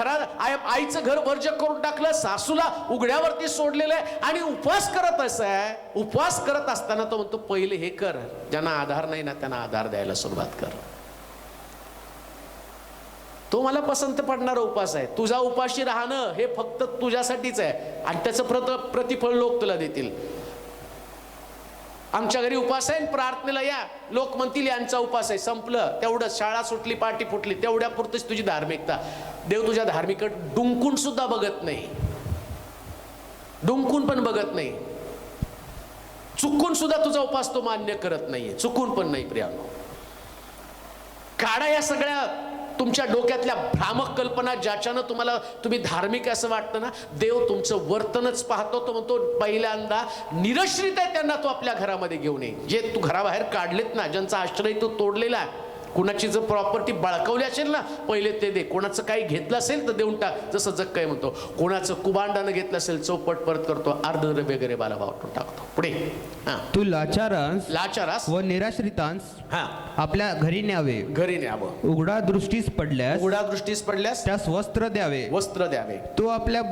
आईचं घर वर्ज करून टाकलं, सासूला उघड्यावरती सोडलेलं आहे आणि उपवास करत आहे. उपवास करत असताना तो म्हणतो पहिले हे कर, ज्यांना आधार नाही ना त्यांना आधार द्यायला सुरुवात कर. तो मला पसंत पडणारा उपास आहे. तुझा उपाशी राहणं हे फक्त तुझ्यासाठीच आहे आणि त्याचं प्रतिफळ लोक तुला देतील. आमच्या घरी उपास आहे, प्रार्थनेला या, लोक म्हणतील यांचा उपास आहे, संपलं तेवढं. शाळा सुटली, पाठी फुटली, तेवढ्या पुरतीच तुझी धार्मिकता. देव तुझ्या धार्मिककडे डुंकून सुद्धा बघत नाही, डुंकून पण बघत नाही. चुकून सुद्धा तुझा उपास तो मान्य करत नाहीये, चुकून पण नाही. प्रियानो, काढा या सगळ्या तुमच्या डोक्यातल्या भ्रामक कल्पना ज्याच्यानं तुम्ही धार्मिक असं वाटतं ना. देव तुमचं वर्तनच पाहतो. तो म्हणतो पहिल्यांदा निरश्रित आहे त्यांना तो आपल्या घरामध्ये घेऊन ये. जे तू घराबाहेर काढलेत ना, ज्यांचा आश्रय तू तोडलेला आहे, कुणाची जर प्रॉपर्टी बळकावली असेल ना, पहिले ते दे. कोणाचं काही घेतलं असेल तर देऊन टाक, जसं जग काय म्हणतो. कोणाचं कुबांडानं घेतलं असेल चौपट परत करतो, अर्ध वगैरे बाला वाटून टाकतो. पुढे
तू लाचारास
व
निराश्रितांस आपल्या घरी न्यावे,
घरी न्यावं.
उघडा दृष्टीस पडल्यास त्यास वस्त्र द्यावे. तो आपल्या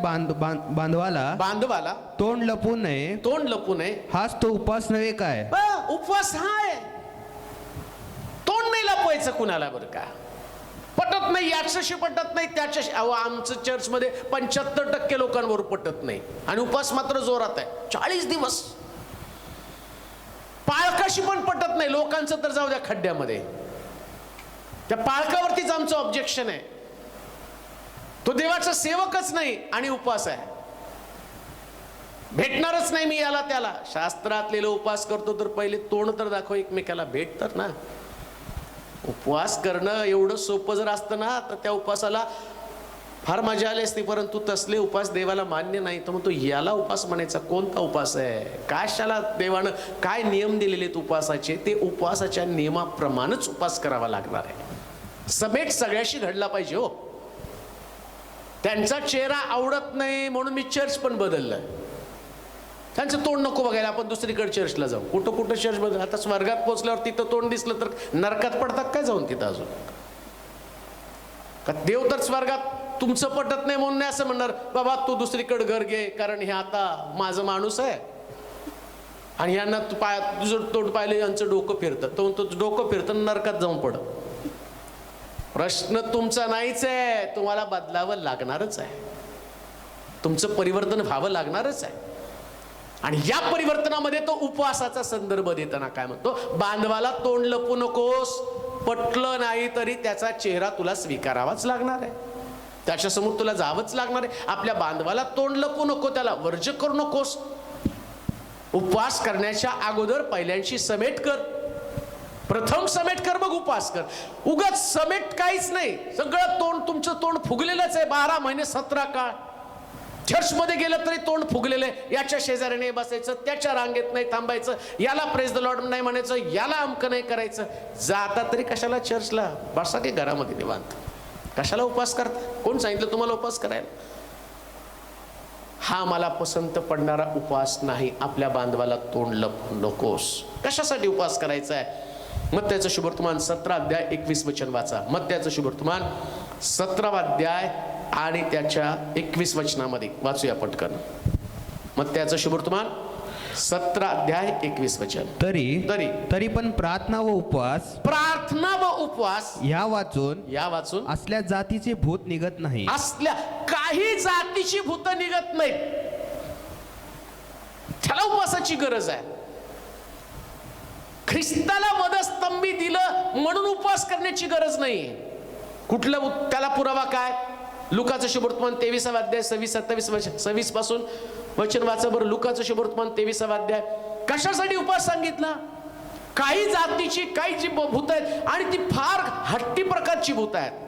बांधवाला तोंड लपू नये. हाच तो उपास नव्हे काय?
उपवास हाय. तोंड नाही लपवायचं कुणाला, बरं का. पटत नाही, याच्याशी पटत नाही, त्याच्याशी. आमचं चर्चमध्ये 75% लोकांवर पटत नाही आणि उपवास मात्र जोरात आहे. 40 दिवस. पाळकाशी पण पटत नाही. लोकांचं तर जाऊ द्या खड्ड्यामध्ये, त्या पाळकावरतीच आमचं ऑब्जेक्शन आहे. तो देवाचा सेवकच नाही आणि उपवास आहे. भेटणारच नाही मी याला त्याला. शास्त्रातलेला उपवास करतो तर पहिले तोंड तर दाखव एकमेकाला, भेट तर ना. उपवास करणं एवढं सोपं जर असतं ना तर त्या उपवासाला फार मजा आली असती. परंतु तसले उपवास देवाला मान्य नाही. तर मग तो याला उपवास म्हणायचा कोणता उपवास आहे? कशाला देवानं काय नियम दिलेले आहेत उपवासाचे? ते उपवासाच्या नियमाप्रमाणेच उपवास करावा लागणार आहे. समेट सगळ्याशी घडला पाहिजे हो. त्यांचा चेहरा आवडत नाही म्हणून मी चर्च पण बदललं. त्यांचं तोंड नको बघायला, आपण दुसरीकडे चर्चला जाऊ. कुठं चर्च बदल. आता स्वर्गात पोहोचल्यावर तिथं तोंड दिसलं तर नरकात पडतात काय जाऊन तिथं अजून? का देव तर स्वर्गात तुमचं पटत नाही म्हणून नाही असं म्हणणार बाबा तू दुसरीकडे घर घे, कारण हे आता माझं माणूस आहे आणि यांना तुझं तोंड पाहिलं यांचं डोकं फिरतं. तो म्हणतो डोकं फिरतं नरकात जाऊन पड. प्रश्न तुमचा नाहीच आहे, तुम्हाला बदलावं लागणारच आहे. तुमचं परिवर्तन व्हावं लागणारच आहे. आणि या परिवर्तनामध्ये तो उपवासाचा संदर्भ देताना काय म्हणतो? बांधवाला तोंड लपू नकोस. पटलं नाही तरी त्याचा चेहरा तुला स्वीकारावाच लागणार आहे, त्याच्यासमोर तुला जावंच लागणार आहे. आपल्या बांधवाला तोंड लपू नको, त्याला वर्ज करू नकोस. उपवास करण्याच्या अगोदर पहिल्यांशी समेट कर. प्रथम समेट कर, मग उपवास कर. उगाच समेट काहीच नाही. सगळं तोंड तुमचं तोंड फुगलेलंच आहे. 12 महिने 17 काळ चर्चमध्ये गेलं तरी तोंड फुगलेलं आहे. याच्या शेजारी नाही बसायचं, त्याच्या रांगेत नाही थांबायचं, याला प्रेज द लॉर्ड नाही म्हणायचं, याला अमकं नाही करायचं. जाता तरी कशाला चर्चला? बसा की घरामध्ये निवांत. कशाला उपवास करता? कोण सांगितलं तुम्हाला उपवास करायला? हा मला पसंत पडणारा उपवास नाही. आपल्या बांधवाला तोंड लपू नकोस. कशासाठी उपवास करायचा आहे? मत्थ्याचं शुभवर्तमान 17 अध्याय 21 वचन वाचा. मत्थ्याचं शुभवर्तमान 17 अध्याय आणि त्याच्या 21 वचनामध्ये वाचूया पटकन. मत्थ्याचं शुभवर्तमान 17 अध्याय 21 वचन.
तरी पण प्रार्थना व उपवास या वाचून असल्या जातीचे भूत निघत नाही.
असल्या काही जातीची भूत निघत नाहीत. त्याला उपवासाची गरज आहे. ख्रिस्ताला वधस्तंभी दिलं म्हणून उपवास करण्याची गरज नाही. कुठलं त्याला पुरावा काय? लुकाचं शुभवर्तमान 23 अध्याय 26-27 पासून वचन वाचा बरं. लुकाचं शुभवर्तमान 23 अध्याय. कशासाठी उपवास सांगितला? काही जातीची काही जी भूत आहेत आणि ती फार हट्टी प्रकारची भूत आहेत.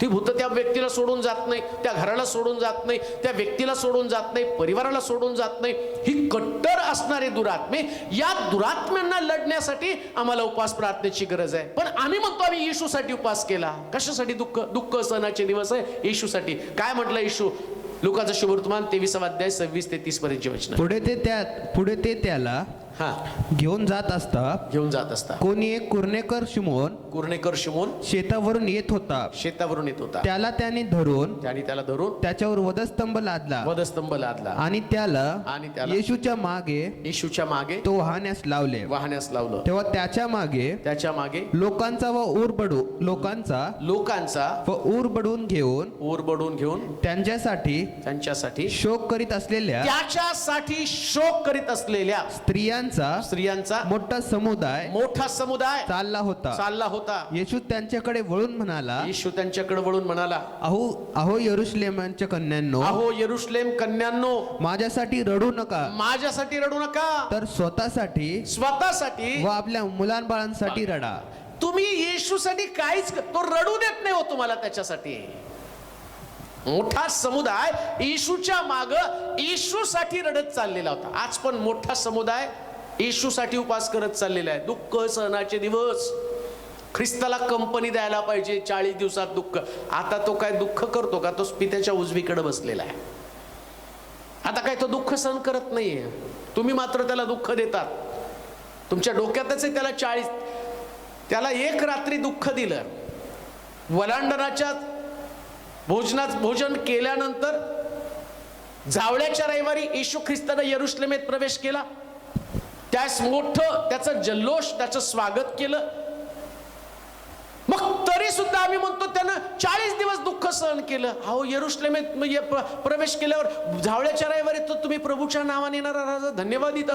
ती भूत त्या व्यक्तीला सोडून जात नाही, त्या घराला सोडून जात नाही, त्या व्यक्तीला सोडून जात नाही, परिवाराला सोडून जात नाही. ही कट्टर असणारे दुरात्मे, या दुरात्म्यांना लढण्यासाठी आम्हाला उपवास प्रार्थनेची गरज आहे. पण आम्ही म्हणतो आम्ही येशूसाठी उपवास केला. कशासाठी? दुःख सणाचे दिवस आहे येशूसाठी. काय म्हटलं येशू? लुकाचं शुभवर्तमान 23 अध्याय 26 ते 30 पर्यंतचे वचन.
पुढे ते त्याला
हा
घेऊन जात असता
घेऊन जात असता
कोणी एक कुर्णेकर
कुर्णेकर शिमोन
शेतावरून येत होता.
शेतावरून येत होता.
त्याला त्याने धरून
त्याने त्याला धरून
त्याच्यावर वधस्तंभ लादला
वधस्तंभ लादला
आणि त्याला येशूच्या मागे तो वाहण्यास लावले.
तेव्हा
त्याच्या मागे लोकांचा व ऊर बडून घेऊन त्यांच्यासाठी शोक करीत असलेल्या
स्त्रियांचा
मोठा समुदाय चालला होता. येशू त्यांच्याकडे वळून म्हणाला, अहो यरुशलेमच्या कन्यांनो, माझ्यासाठी रडू नका, तर स्वतःसाठी व आपल्या मुलांबाळांसाठी रडा.
तुम्ही येशूसाठी काहीच तो रडू देत नाही हो तुम्हाला. त्याच्यासाठी मोठा समुदाय येशूच्या माग येशूसाठी रडत चाललेला होता. आज पण मोठा समुदाय येशूसाठी उपास करत चाललेला आहे. दुःख सहनाचे दिवस, ख्रिस्ताला कंपनी द्यायला पाहिजे. 40 दिवसात दुःख. आता तो काय दुःख करतो का? तो पित्याच्या उजवीकडे बसलेला आहे. आता काय तो दुःख सहन करत नाहीये. तुम्ही मात्र त्याला दुःख देतात. तुमच्या डोक्यातच आहे त्याला त्याला एक रात्री दुःख दिलं. वलांडणाच्या भोजन केल्यानंतर जावळ्याच्या रविवारी येशू ख्रिस्तानं यरुशलेमेत प्रवेश केला. त्यास मोठं त्याचं जल्लोष, त्याचं स्वागत केलं. मग तरी सुद्धा आम्ही म्हणतो त्यानं 40 दिवस दुःख सहन केलं. अहो यरुशलेमेत प्रवेश केल्यावर जावळ्याच्या रविवारी तर तुम्ही प्रभूच्या नावाने येणारा राजा धन्यवादित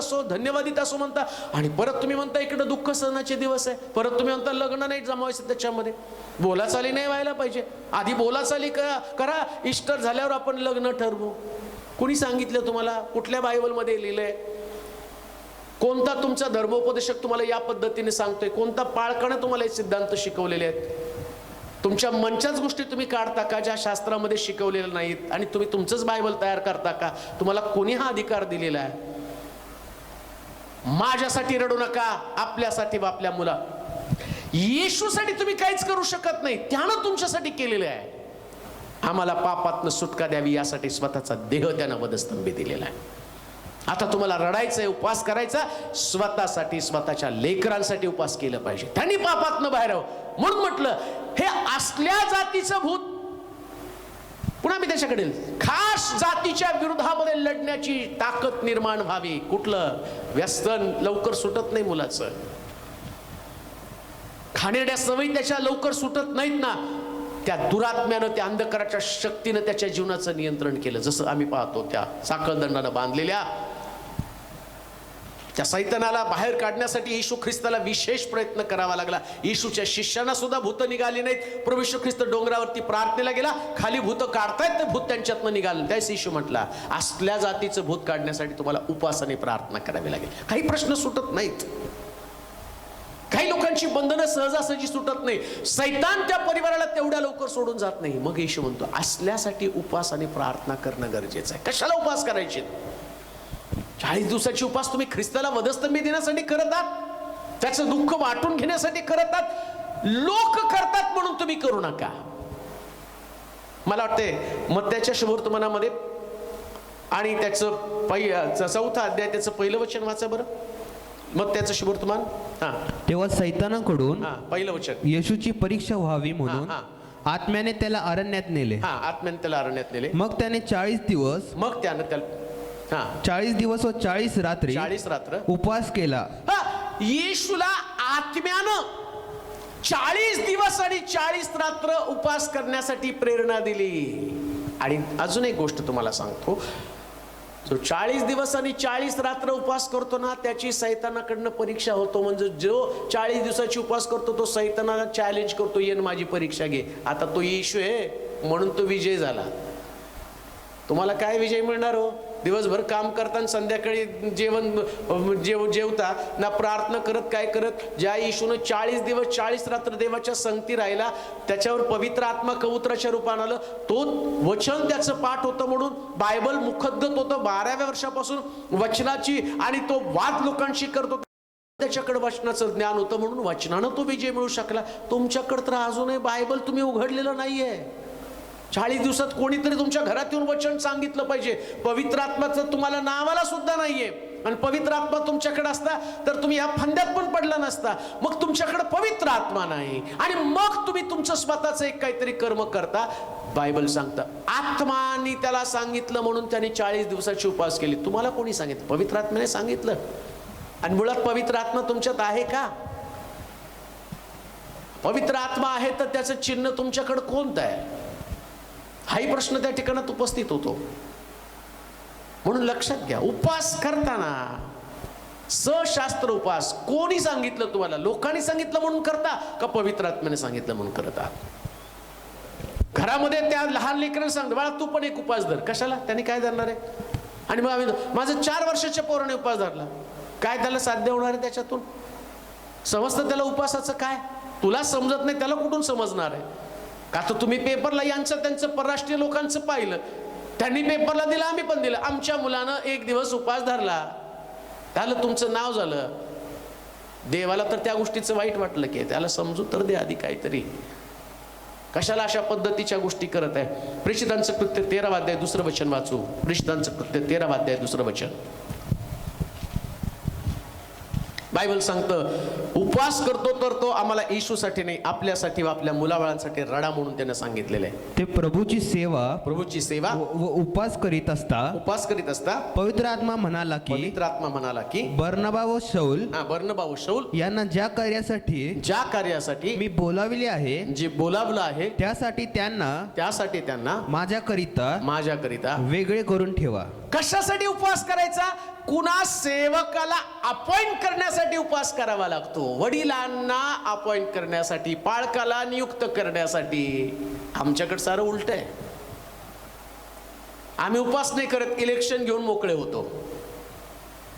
असो म्हणता, आणि परत तुम्ही म्हणता इकडे दुःख सहनाचे दिवस आहे. परत तुम्ही म्हणता लग्न नाही जमवायचं, त्याच्यामध्ये बोलाचाली नाही व्हायला पाहिजे. आधी बोलाचाली करा, ईस्टर झाल्यावर आपण लग्न ठरवू. कुणी सांगितलं तुम्हाला? कुठल्या बायबलमध्ये लिहिलंय? कोणता तुमचा धर्मोपदेशक तुम्हाला या पद्धतीने सांगतोय? कोणता पाळकानं तुम्हाला हे सिद्धांत शिकवलेले आहेत? तुमच्या मनच्याच गोष्टी तुम्ही काढता का ज्या शास्त्रामध्ये शिकवलेल्या नाहीत, आणि तुम्ही तुमचंच बायबल तयार करता का? तुम्हाला कोणी हा अधिकार दिलेला आहे? माझ्यासाठी रडू नका, आपल्यासाठी व आपल्या मुला. येशूसाठी तुम्ही काहीच करू शकत नाही. त्यानं तुमच्यासाठी केलेलं आहे. आम्हाला पापातनं सुटका द्यावी यासाठी स्वतःचा देह त्यानं वधस्तंभी दिलेला आहे. आता तुम्हाला रडायचंय, उपवास करायचा, स्वतःसाठी, स्वतःच्या लेकरांसाठी उपवास केलं पाहिजे. त्यांनी पापातनं बाहेर यावं. म्हणून म्हटलं हे असल्या जातीचं भूत, पुन्हा मी त्याच्याकडे खास जातीच्या विरोधामध्ये लढण्याची ताकद निर्माण व्हावी. कुठलं व्यसन लवकर सुटत नाही मुलाचं. खाणेरड्या सवयी त्याच्या लवकर सुटत नाहीत ना. त्या दुरात्म्यानं, त्या अंधकाराच्या शक्तीनं त्याच्या जीवनाचं नियंत्रण केलं. जसं आम्ही पाहतो त्या साखळदंडानं बांधलेल्या त्या सैतानाला बाहेर काढण्यासाठी येशू ख्रिस्ताला विशेष प्रयत्न करावा लागला. येशूच्या शिष्यांना सुद्धा भूत निघाली नाहीत. प्रभू येशू ख्रिस्त डोंगरावरती प्रार्थनेला गेला, खाली भूत काढतायत, ते भूत त्यांच्यातनं निघालं. त्याच येशू म्हटला, असल्या जातीचं भूत काढण्यासाठी तुम्हाला उपवासाने प्रार्थना करावी लागेल. काही प्रश्न सुटत नाहीत. काही लोकांची बंधनं सहजासहजी सुटत नाही. सैतान त्या परिवाराला तेवढ्या लवकर सोडून जात नाही. मग येशू म्हणतो असल्यासाठी उपवास आणि प्रार्थना करणं गरजेचं आहे. कशाला उपवास करायचे? 40 दिवसाची उपवास तुम्ही ख्रिस्ताला वधस्तंभी देण्यासाठी करत आहात, त्याचं दुःख वाटून घेण्यासाठी करत आहात. लोक करतात म्हणून तुम्ही करू नका. मला वाटते मत्त्याच्या शुभवर्तमानामध्ये आणि त्याचं 4था अध्याय त्याचं पहिलं वचन वाचा बरं. मग त्याचं शुभवर्तमान.
तेव्हा सैतानाकडून
पहिलं वचन,
येशूची परीक्षा व्हावी म्हणून आत्म्याने त्याला अरण्यात नेले.
आत्म्याने त्याला अरण्यात नेले.
मग त्याने 40 दिवस
मग त्यानं त्याला
40 दिवस व 40 रात्र उपवास केला.
येशूला आत्म्यानं 40 दिवस आणि 40 रात्र उपवास करण्यासाठी प्रेरणा दिली. आणि अजून एक गोष्ट तुम्हाला सांगतो, जो 40 दिवस आणि 40 रात्र उपवास करतो ना, त्याची सैतानाकडनं परीक्षा होतो. म्हणजे जो 40 दिवसाची उपवास करतो तो सैतानाला चॅलेंज करतो, ये माझी परीक्षा घे. आता तो येशू आहे म्हणून तो विजय झाला. तुम्हाला काय विजय मिळणार हो? दिवसभर काम करताना संध्याकाळी जेवता ना, प्रार्थना करत काय करत. ज्या येशूनं 40 दिवस 40 रात्र देवाच्या संगती राहिला, त्याच्यावर पवित्र आत्मा कबुतराच्या रूपानं आलं. तो वचन त्याचं पाठ होतं म्हणून बायबल मुखद्गत होतं. 12व्या वर्षापासून वचनाची, आणि तो वाद लोकांशी करतो. त्याच्याकडे वचनाचं ज्ञान होतं म्हणून वचनानं तो विजय मिळू शकला. तुमच्याकडे तर अजूनही बायबल तुम्ही उघडलेलं नाहीये. 40 दिवसात कोणीतरी तुमच्या घरात येऊन वचन सांगितलं पाहिजे. पवित्र आत्माचं तुम्हाला नावाला सुद्धा नाहीये, आणि पवित्र आत्मा तुमच्याकडे असता तर तुम्ही या फंद्यात पण पडला नसता. मग तुमच्याकडे पवित्र आत्मा नाही आणि मग तुम्ही तुमचं स्वतःचं एक काहीतरी कर्म करता. बायबल सांगतं आत्मानी त्याला सांगितलं म्हणून त्याने 40 दिवसाची उपवास केली. तुम्हाला कोणी सांगितलं? पवित्र आत्म्याने सांगितलं. आणि मुळात पवित्र आत्मा तुमच्यात आहे का? पवित्र आत्मा आहे तर त्याचं चिन्ह तुमच्याकडे कोणतं आहे? हाही प्रश्न त्या ठिकाणात उपस्थित होतो. म्हणून लक्षात घ्या, उपवास करताना सशास्त्र उपवास कोणी सांगितलं तुम्हाला? लोकांनी सांगितलं म्हणून करता का पवित्र आत्म्याने सांगितलं म्हणून करता? घरामध्ये त्या लहान लेकरांना सांगतो बाळा तू पण एक उपवास धर. कशाला? त्यांनी काय धरणार आहे? आणि मग माझं 4 वर्षाच्या पोराने उपवास धरला, काय त्याला साध्य होणार आहे? त्याच्यातून समजतं त्याला उपवासाचं काय? तुला समजत नाही, त्याला कुठून समजणार आहे? का तर तुम्ही पेपरला यांचं त्यांचं परराष्ट्रीय लोकांचं पाहिलं, त्यांनी पेपरला दिलं, आम्ही पण दिलं. आमच्या मुलानं 1 दिवस उपवास धरला, त्याला तुमचं नाव झालं. देवाला तर त्या गोष्टीचं वाईट वाटलं की त्याला समजू तर दे आधी काहीतरी. कशाला अशा पद्धतीच्या गोष्टी करत आहे? प्रेषितांचं कृत्य 13 अध्याय 2 वचन वाचू. प्रेषितांचं कृत्य 13 अध्याय 2 वचन. बायबल सांगतं उपवास करतो तर तो आम्हाला येशूसाठी नाही, आपल्यासाठी व आपल्या मुलाबाळांसाठी रडा म्हणून त्यानं सांगितलेलं आहे.
ते प्रभूची सेवा व उपवास करीत असता पवित्र आत्मा म्हणाला की बर्नबा व शौल यांना ज्या कार्यासाठी मी बोलाविले आहे,
जे बोलावलं आहे
त्यासाठी त्यांना माझ्याकरिता वेगळे करून ठेवा.
कशासाठी उपवास करायचा? कुणा सेवकाला अपॉइंट करण्यासाठी उपवास करावा लागतो. वडिलांना अपॉइंट करण्यासाठी, पाळकाला नियुक्त करण्यासाठी. आमच्याकडे सारं उलट आहे. आम्ही उपवास नाही करत, इलेक्शन घेऊन मोकळे होतो.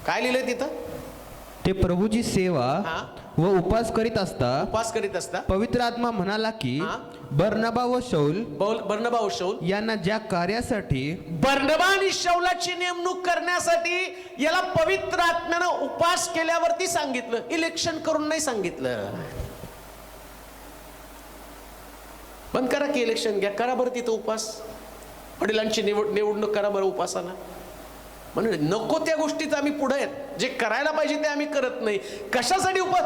काय लिहिलंय तिथं?
ते प्रभूची सेवा व उपवास करीत असता पवित्र आत्मा म्हणाला की बर्नबा व शौल यांना ज्या कार्यासाठी,
बर्नबा आणि शौलाची नेमणूक करण्यासाठी याला पवित्र आत्म्यानं उपवास केल्यावरती सांगितलं, इलेक्शन करून नाही सांगितलं. बंद करा की इलेक्शन, घ्या करा बरं तिथं उपवास. वडिलांची निवडणूक करा बरं उपवासाला. म्हणजे नको त्या गोष्टीत आम्ही पुढे आहेत. जे करायला पाहिजे ते आम्ही करत नाही. कशासाठी उपवास?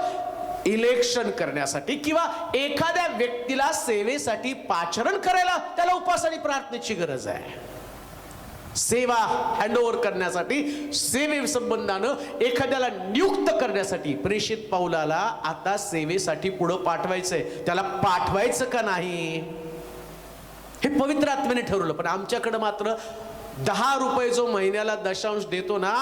इलेक्शन करण्यासाठी किंवा एखाद्या व्यक्तीला सेवेसाठी पाचारण करायला त्याला उपवास आणि प्रार्थनेची गरज आहे. सेवा हँडओव्हर करण्यासाठी, सेवे संबंधानं एखाद्याला नियुक्त करण्यासाठी. प्रेषित पौलाला आता सेवेसाठी पुढं पाठवायचंय, त्याला पाठवायचं का नाही हे पवित्र आत्म्याने ठरवलं. पण आमच्याकडे मात्र 10 रुपये जो महिन्याला दशांश देतो ना,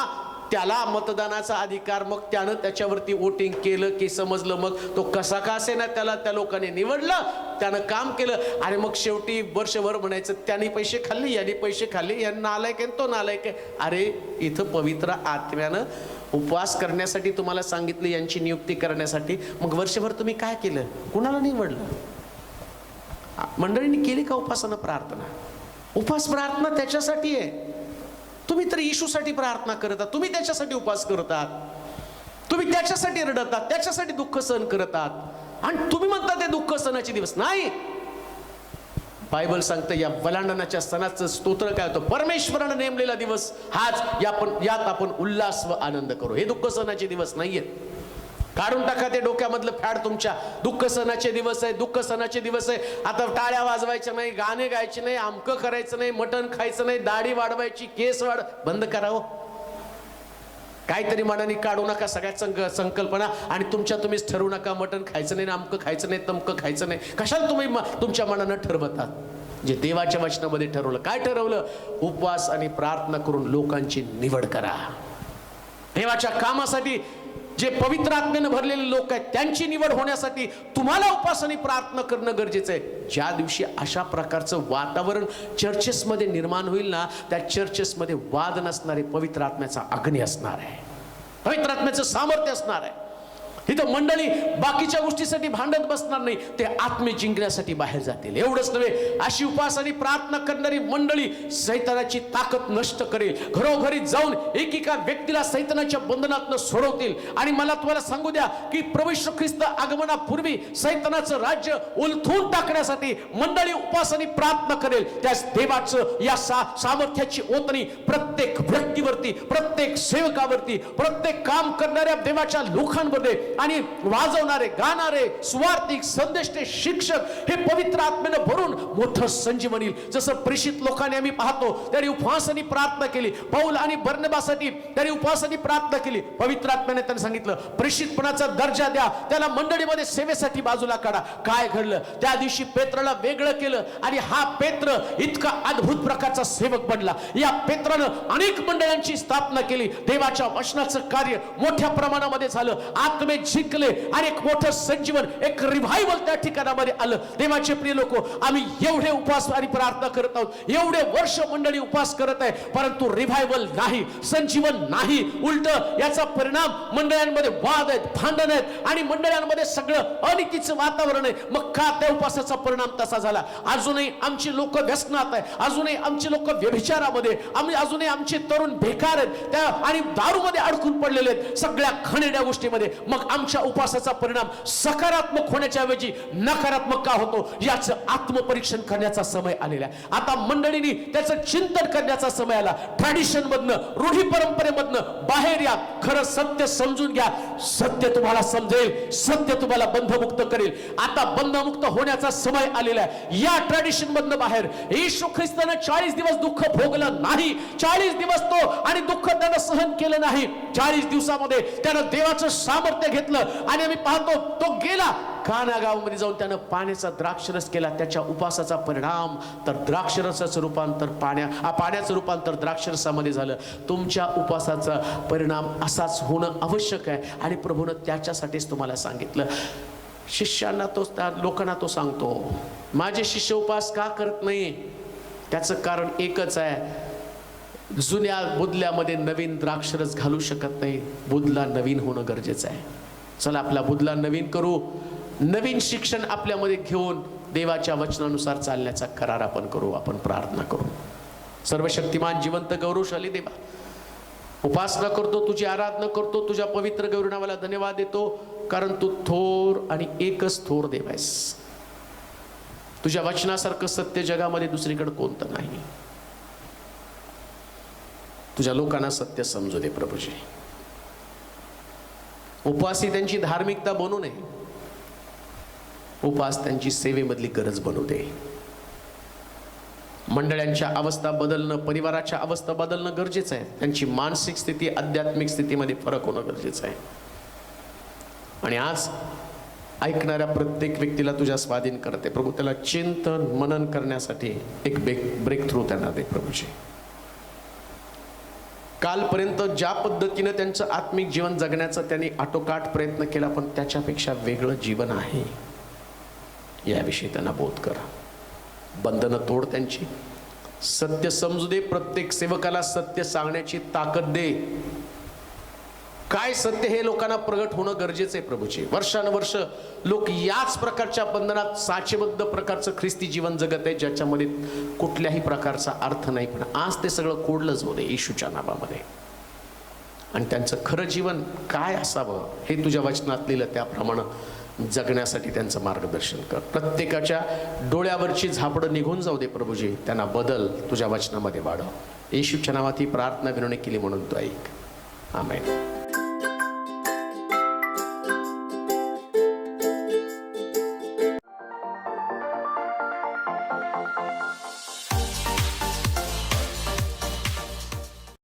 त्याला मतदानाचा अधिकार. मग त्यानं त्याच्यावरती वोटिंग केलं की समजलं, मग तो कसा का असे ना त्याला त्या लोकांनी निवडलं, त्यानं काम केलं, आणि मग शेवटी वर्षभर म्हणायचं त्यांनी पैसे खाल्ले, यांनी पैसे खाल्ले, यांना नालायक आहे तो नालायक आहे. अरे इथं पवित्र आत्म्यानं उपवास करण्यासाठी तुम्हाला सांगितलं, यांची नियुक्ती करण्यासाठी. मग वर्षभर तुम्ही काय केलं? कुणाला निवडलं? मंडळींनी केली का उपासना प्रार्थना? उपवास प्रार्थना त्याच्यासाठी आहे. तुम्ही तर येशूसाठी प्रार्थना करतात, तुम्ही त्याच्यासाठी उपवास करतात, तुम्ही त्याच्यासाठी रडतात, त्याच्यासाठी दुःख सहन करतात, आणि तुम्ही म्हणता ते दुःख सणाचे दिवस नाही. बायबल सांगतं या वलांडनाच्या सणाचं स्तोत्र काय होतं? परमेश्वरानं नेमलेला दिवस हाच, यात आपण उल्हास व आनंद करू. हे दुःख सणाचे दिवस नाहीयेत. काढून टाका ते डोक्यामधलं फॅड तुमच्या. दुःख सणाचे दिवस आहे, दुःख सणाचे दिवस आहे. आता टाळ्या वाजवायच्या नाही, गाणे गायचे नाही, आमकं करायचं नाही, मटण खायचं नाही, दाढी वाढवायची, केस बंद करावं. काहीतरी मनाने काढू नका सगळ्या संकल्पना, आणि तुम्हीच ठरवू नका मटण खायचं नाही, आमकं खायचं नाही, तमकं खायचं नाही. कशाला तुम्ही तुमच्या मनानं ठरवतात? जे देवाच्या वचनामध्ये ठरवलं. काय ठरवलं? उपवास आणि प्रार्थना करून लोकांची निवड करा. देवाच्या कामासाठी जे पवित्र आत्म्यानं भरलेले लोक आहेत त्यांची निवड होण्यासाठी तुम्हाला उपवास आणि प्रार्थना करणं गरजेचं आहे. ज्या दिवशी अशा प्रकारचं वातावरण चर्चेसमध्ये निर्माण होईल ना, त्या चर्चेसमध्ये वाद नसणारे, पवित्र आत्म्याचा अग्नी असणार आहे, पवित्र आत्म्याचं सामर्थ्य असणार आहे. इथं मंडळी बाकीच्या गोष्टीसाठी भांडत बसणार नाही, ते आत्मे जिंकण्यासाठी बाहेर जातील. एवढंच नव्हे, अशी उपवास आणि प्रार्थना करणारी मंडळी सैतानाची ताकद नष्ट करेल. घरोघरी जाऊन एकेका व्यक्तीला सैतानाच्या बंधनातून सोडवतील. आणि मला तुम्हाला सांगू द्या की प्रभू येशू ख्रिस्त आगमनापूर्वी सैतानाचं राज्य उलथून टाकण्यासाठी मंडळी उपवास आणि प्रार्थना करेल. त्यास देवाचं या सामर्थ्याची ओतणी प्रत्येक व्यक्तीवरती, प्रत्येक सेवकावरती, प्रत्येक काम करणाऱ्या देवाच्या लोकांमध्ये आणि वाजवणारे, गाणारे, सुवार्थिक, संदेष्टे, शिक्षक हे पवित्र आत्मेने भरून मोठं संजीवनी. जसं प्रेषित लोकांनी आम्ही पाहतो त्यांनी उपवास आणि प्रार्थना केली. पौल आणि बर्नबासाठी त्यांनी उपवास आणि प्रार्थना केली. पवित्र आत्म्याने त्यांनी सांगितलं प्रेषितपणाचा दर्जा द्या, त्याला मंडळीमध्ये सेवेसाठी बाजूला काढा. काय घडलं? त्या दिवशी पेत्राला वेगळं केलं आणि हा पेत्र इतका अद्भुत प्रकारचा सेवक बनला. या पेत्रानं अनेक मंडळांची स्थापना केली. देवाच्या वचनाचं कार्य मोठ्या प्रमाणामध्ये झालं. आत्मे जिंकले आणि एक मोठं संजीवन, एक रिव्हायवल त्या ठिकाणामध्ये आलं. देवाचे प्रिय लोक, आम्ही एवढे उपवास आणि प्रार्थना करत आहोत, एवढे वर्ष मंडळी उपवास करत आहे, परंतु रिव्हायवल नाही, संजीवन नाही. उलट याचा परिणाम मंडळांमध्ये वाद आहेत, भांडण आहेत आणि मंडळांमध्ये सगळं अनितीचं वातावरण आहे. मग का त्या उपवासाचा परिणाम तसा झाला? अजूनही आमची लोक व्यसनात आहे, अजूनही आमची लोक व्यभिचारामध्ये, अजूनही आमचे तरुण बेकार आहेत त्या आणि दारूमध्ये अडकून पडलेले आहेत, सगळ्या घाणेरड्या गोष्टीमध्ये. मग आमच्या उपवासाचा परिणाम सकारात्मक होण्याच्या ऐवजी नकारात्मक का होतो याचं आत्मपरीक्षण करण्याचा समय आलेला आहे. आता मंडळींनी त्याचं चिंतन करण्याचा समय आला. ट्रॅडिशन मधनं, रूढी परंपरेमधनं बाहेर या. खरं सत्य समजून घ्या. सत्य तुम्हाला समजेल, सत्य तुम्हाला बंधमुक्त करेल. आता बंधमुक्त होण्याचा समय आलेला आहे. या ट्रॅडिशन मधनं बाहेर. येशू ख्रिस्ताने 40 दिवस दुःख भोगलं नाही, 40 दिवस तो आणि दुःख त्यानं सहन केलं नाही. 40 दिवसामध्ये त्यानं देवाचं सामर्थ्य घेतलं आणि आम्ही पाहतो तो गेला काना गावामध्ये जाऊन त्यानं पाण्याचा द्राक्षरस केला. त्याच्या उपवासाचा परिणाम तर द्राक्षरसाचं रूपांतर पाण्याचं रूपांतर द्राक्षरसामध्ये झालं. तुमच्या उपवासाचा परिणाम असाच होणं आवश्यक आहे आणि प्रभूनं त्याच्यासाठीच तुम्हाला सांगितलं. शिष्यांना तो, त्या लोकांना तो सांगतो, माझे शिष्य उपवास का करत नाही? त्याचं कारण एकच आहे, जुन्या बुदल्यामध्ये नवीन द्राक्षरस घालू शकत नाही. बुदला नवीन होणं गरजेचं आहे. चला आपला बुदला नवीन करू, नवीन शिक्षण आपल्यामध्ये घेऊन देवाच्या वचनानुसार चालण्याचा करार आपण करू. आपण प्रार्थना करू. सर्वशक्तिमान जिवंत गौरवशाली देवा, उपासना करतो, तुझी आराधना करतो, तुझ्या पवित्र गौरव नावाला धन्यवाद देतो, कारण तू थोर आणि एकच थोर देव आहेस. तुझ्या वचनासारखं सत्य जगामध्ये दुसरीकडे कोणतं नाही. तुझ्या लोकांना सत्य समजू दे प्रभूजी. उपवास ही त्यांची धार्मिकता बनू नये, उपवास त्यांची सेवेमधली गरज बनू दे. मंडळांच्या अवस्था बदलणं, परिवाराच्या अवस्था बदलणं गरजेचं आहे. त्यांची मानसिक स्थिती, आध्यात्मिक स्थितीमध्ये फरक होणं गरजेचं आहे. आणि आज ऐकणाऱ्या प्रत्येक व्यक्तीला तुझ्या स्वाधीन करते प्रभू. त्याला चिंतन मनन करण्यासाठी एक ब्रेक थ्रू त्यांना दे प्रभूजी. कालपर्यंत ज्या पद्धतीने त्यांचं आत्मिक जीवन जगण्याचा त्यांनी आटोकाट प्रयत्न केला, पण त्याच्यापेक्षा वेगळं जीवन आहे याविषयी त्यांना बोध कर. बंधनं तोड त्यांची. सत्य समजू दे. प्रत्येक सेवकाला सत्य सांगण्याची ताकद दे. काय सत्य हे लोकांना प्रगट होणं गरजेचं आहे प्रभूजी. वर्षानुवर्ष लोक याच प्रकारच्या बंधनात साचेबद्ध प्रकारचं ख्रिस्ती जीवन जगत आहे, ज्याच्यामध्ये कुठल्याही प्रकारचा अर्थ नाही. पण आज ते सगळं कोडलं जाऊ दे येशूच्या नावामध्ये. आणि त्यांचं खरं जीवन काय असावं हे तुझ्या वचनात लिहिलं, त्याप्रमाणे जगण्यासाठी त्यांचं मार्गदर्शन कर. प्रत्येकाच्या डोळ्यावरची झापडं निघून जाऊ दे प्रभूजी. त्यांना बदल तुझ्या वचनामध्ये वाढव. येशूच्या नावात ही प्रार्थना विनवणी केली म्हणून तू ऐक. आमेन.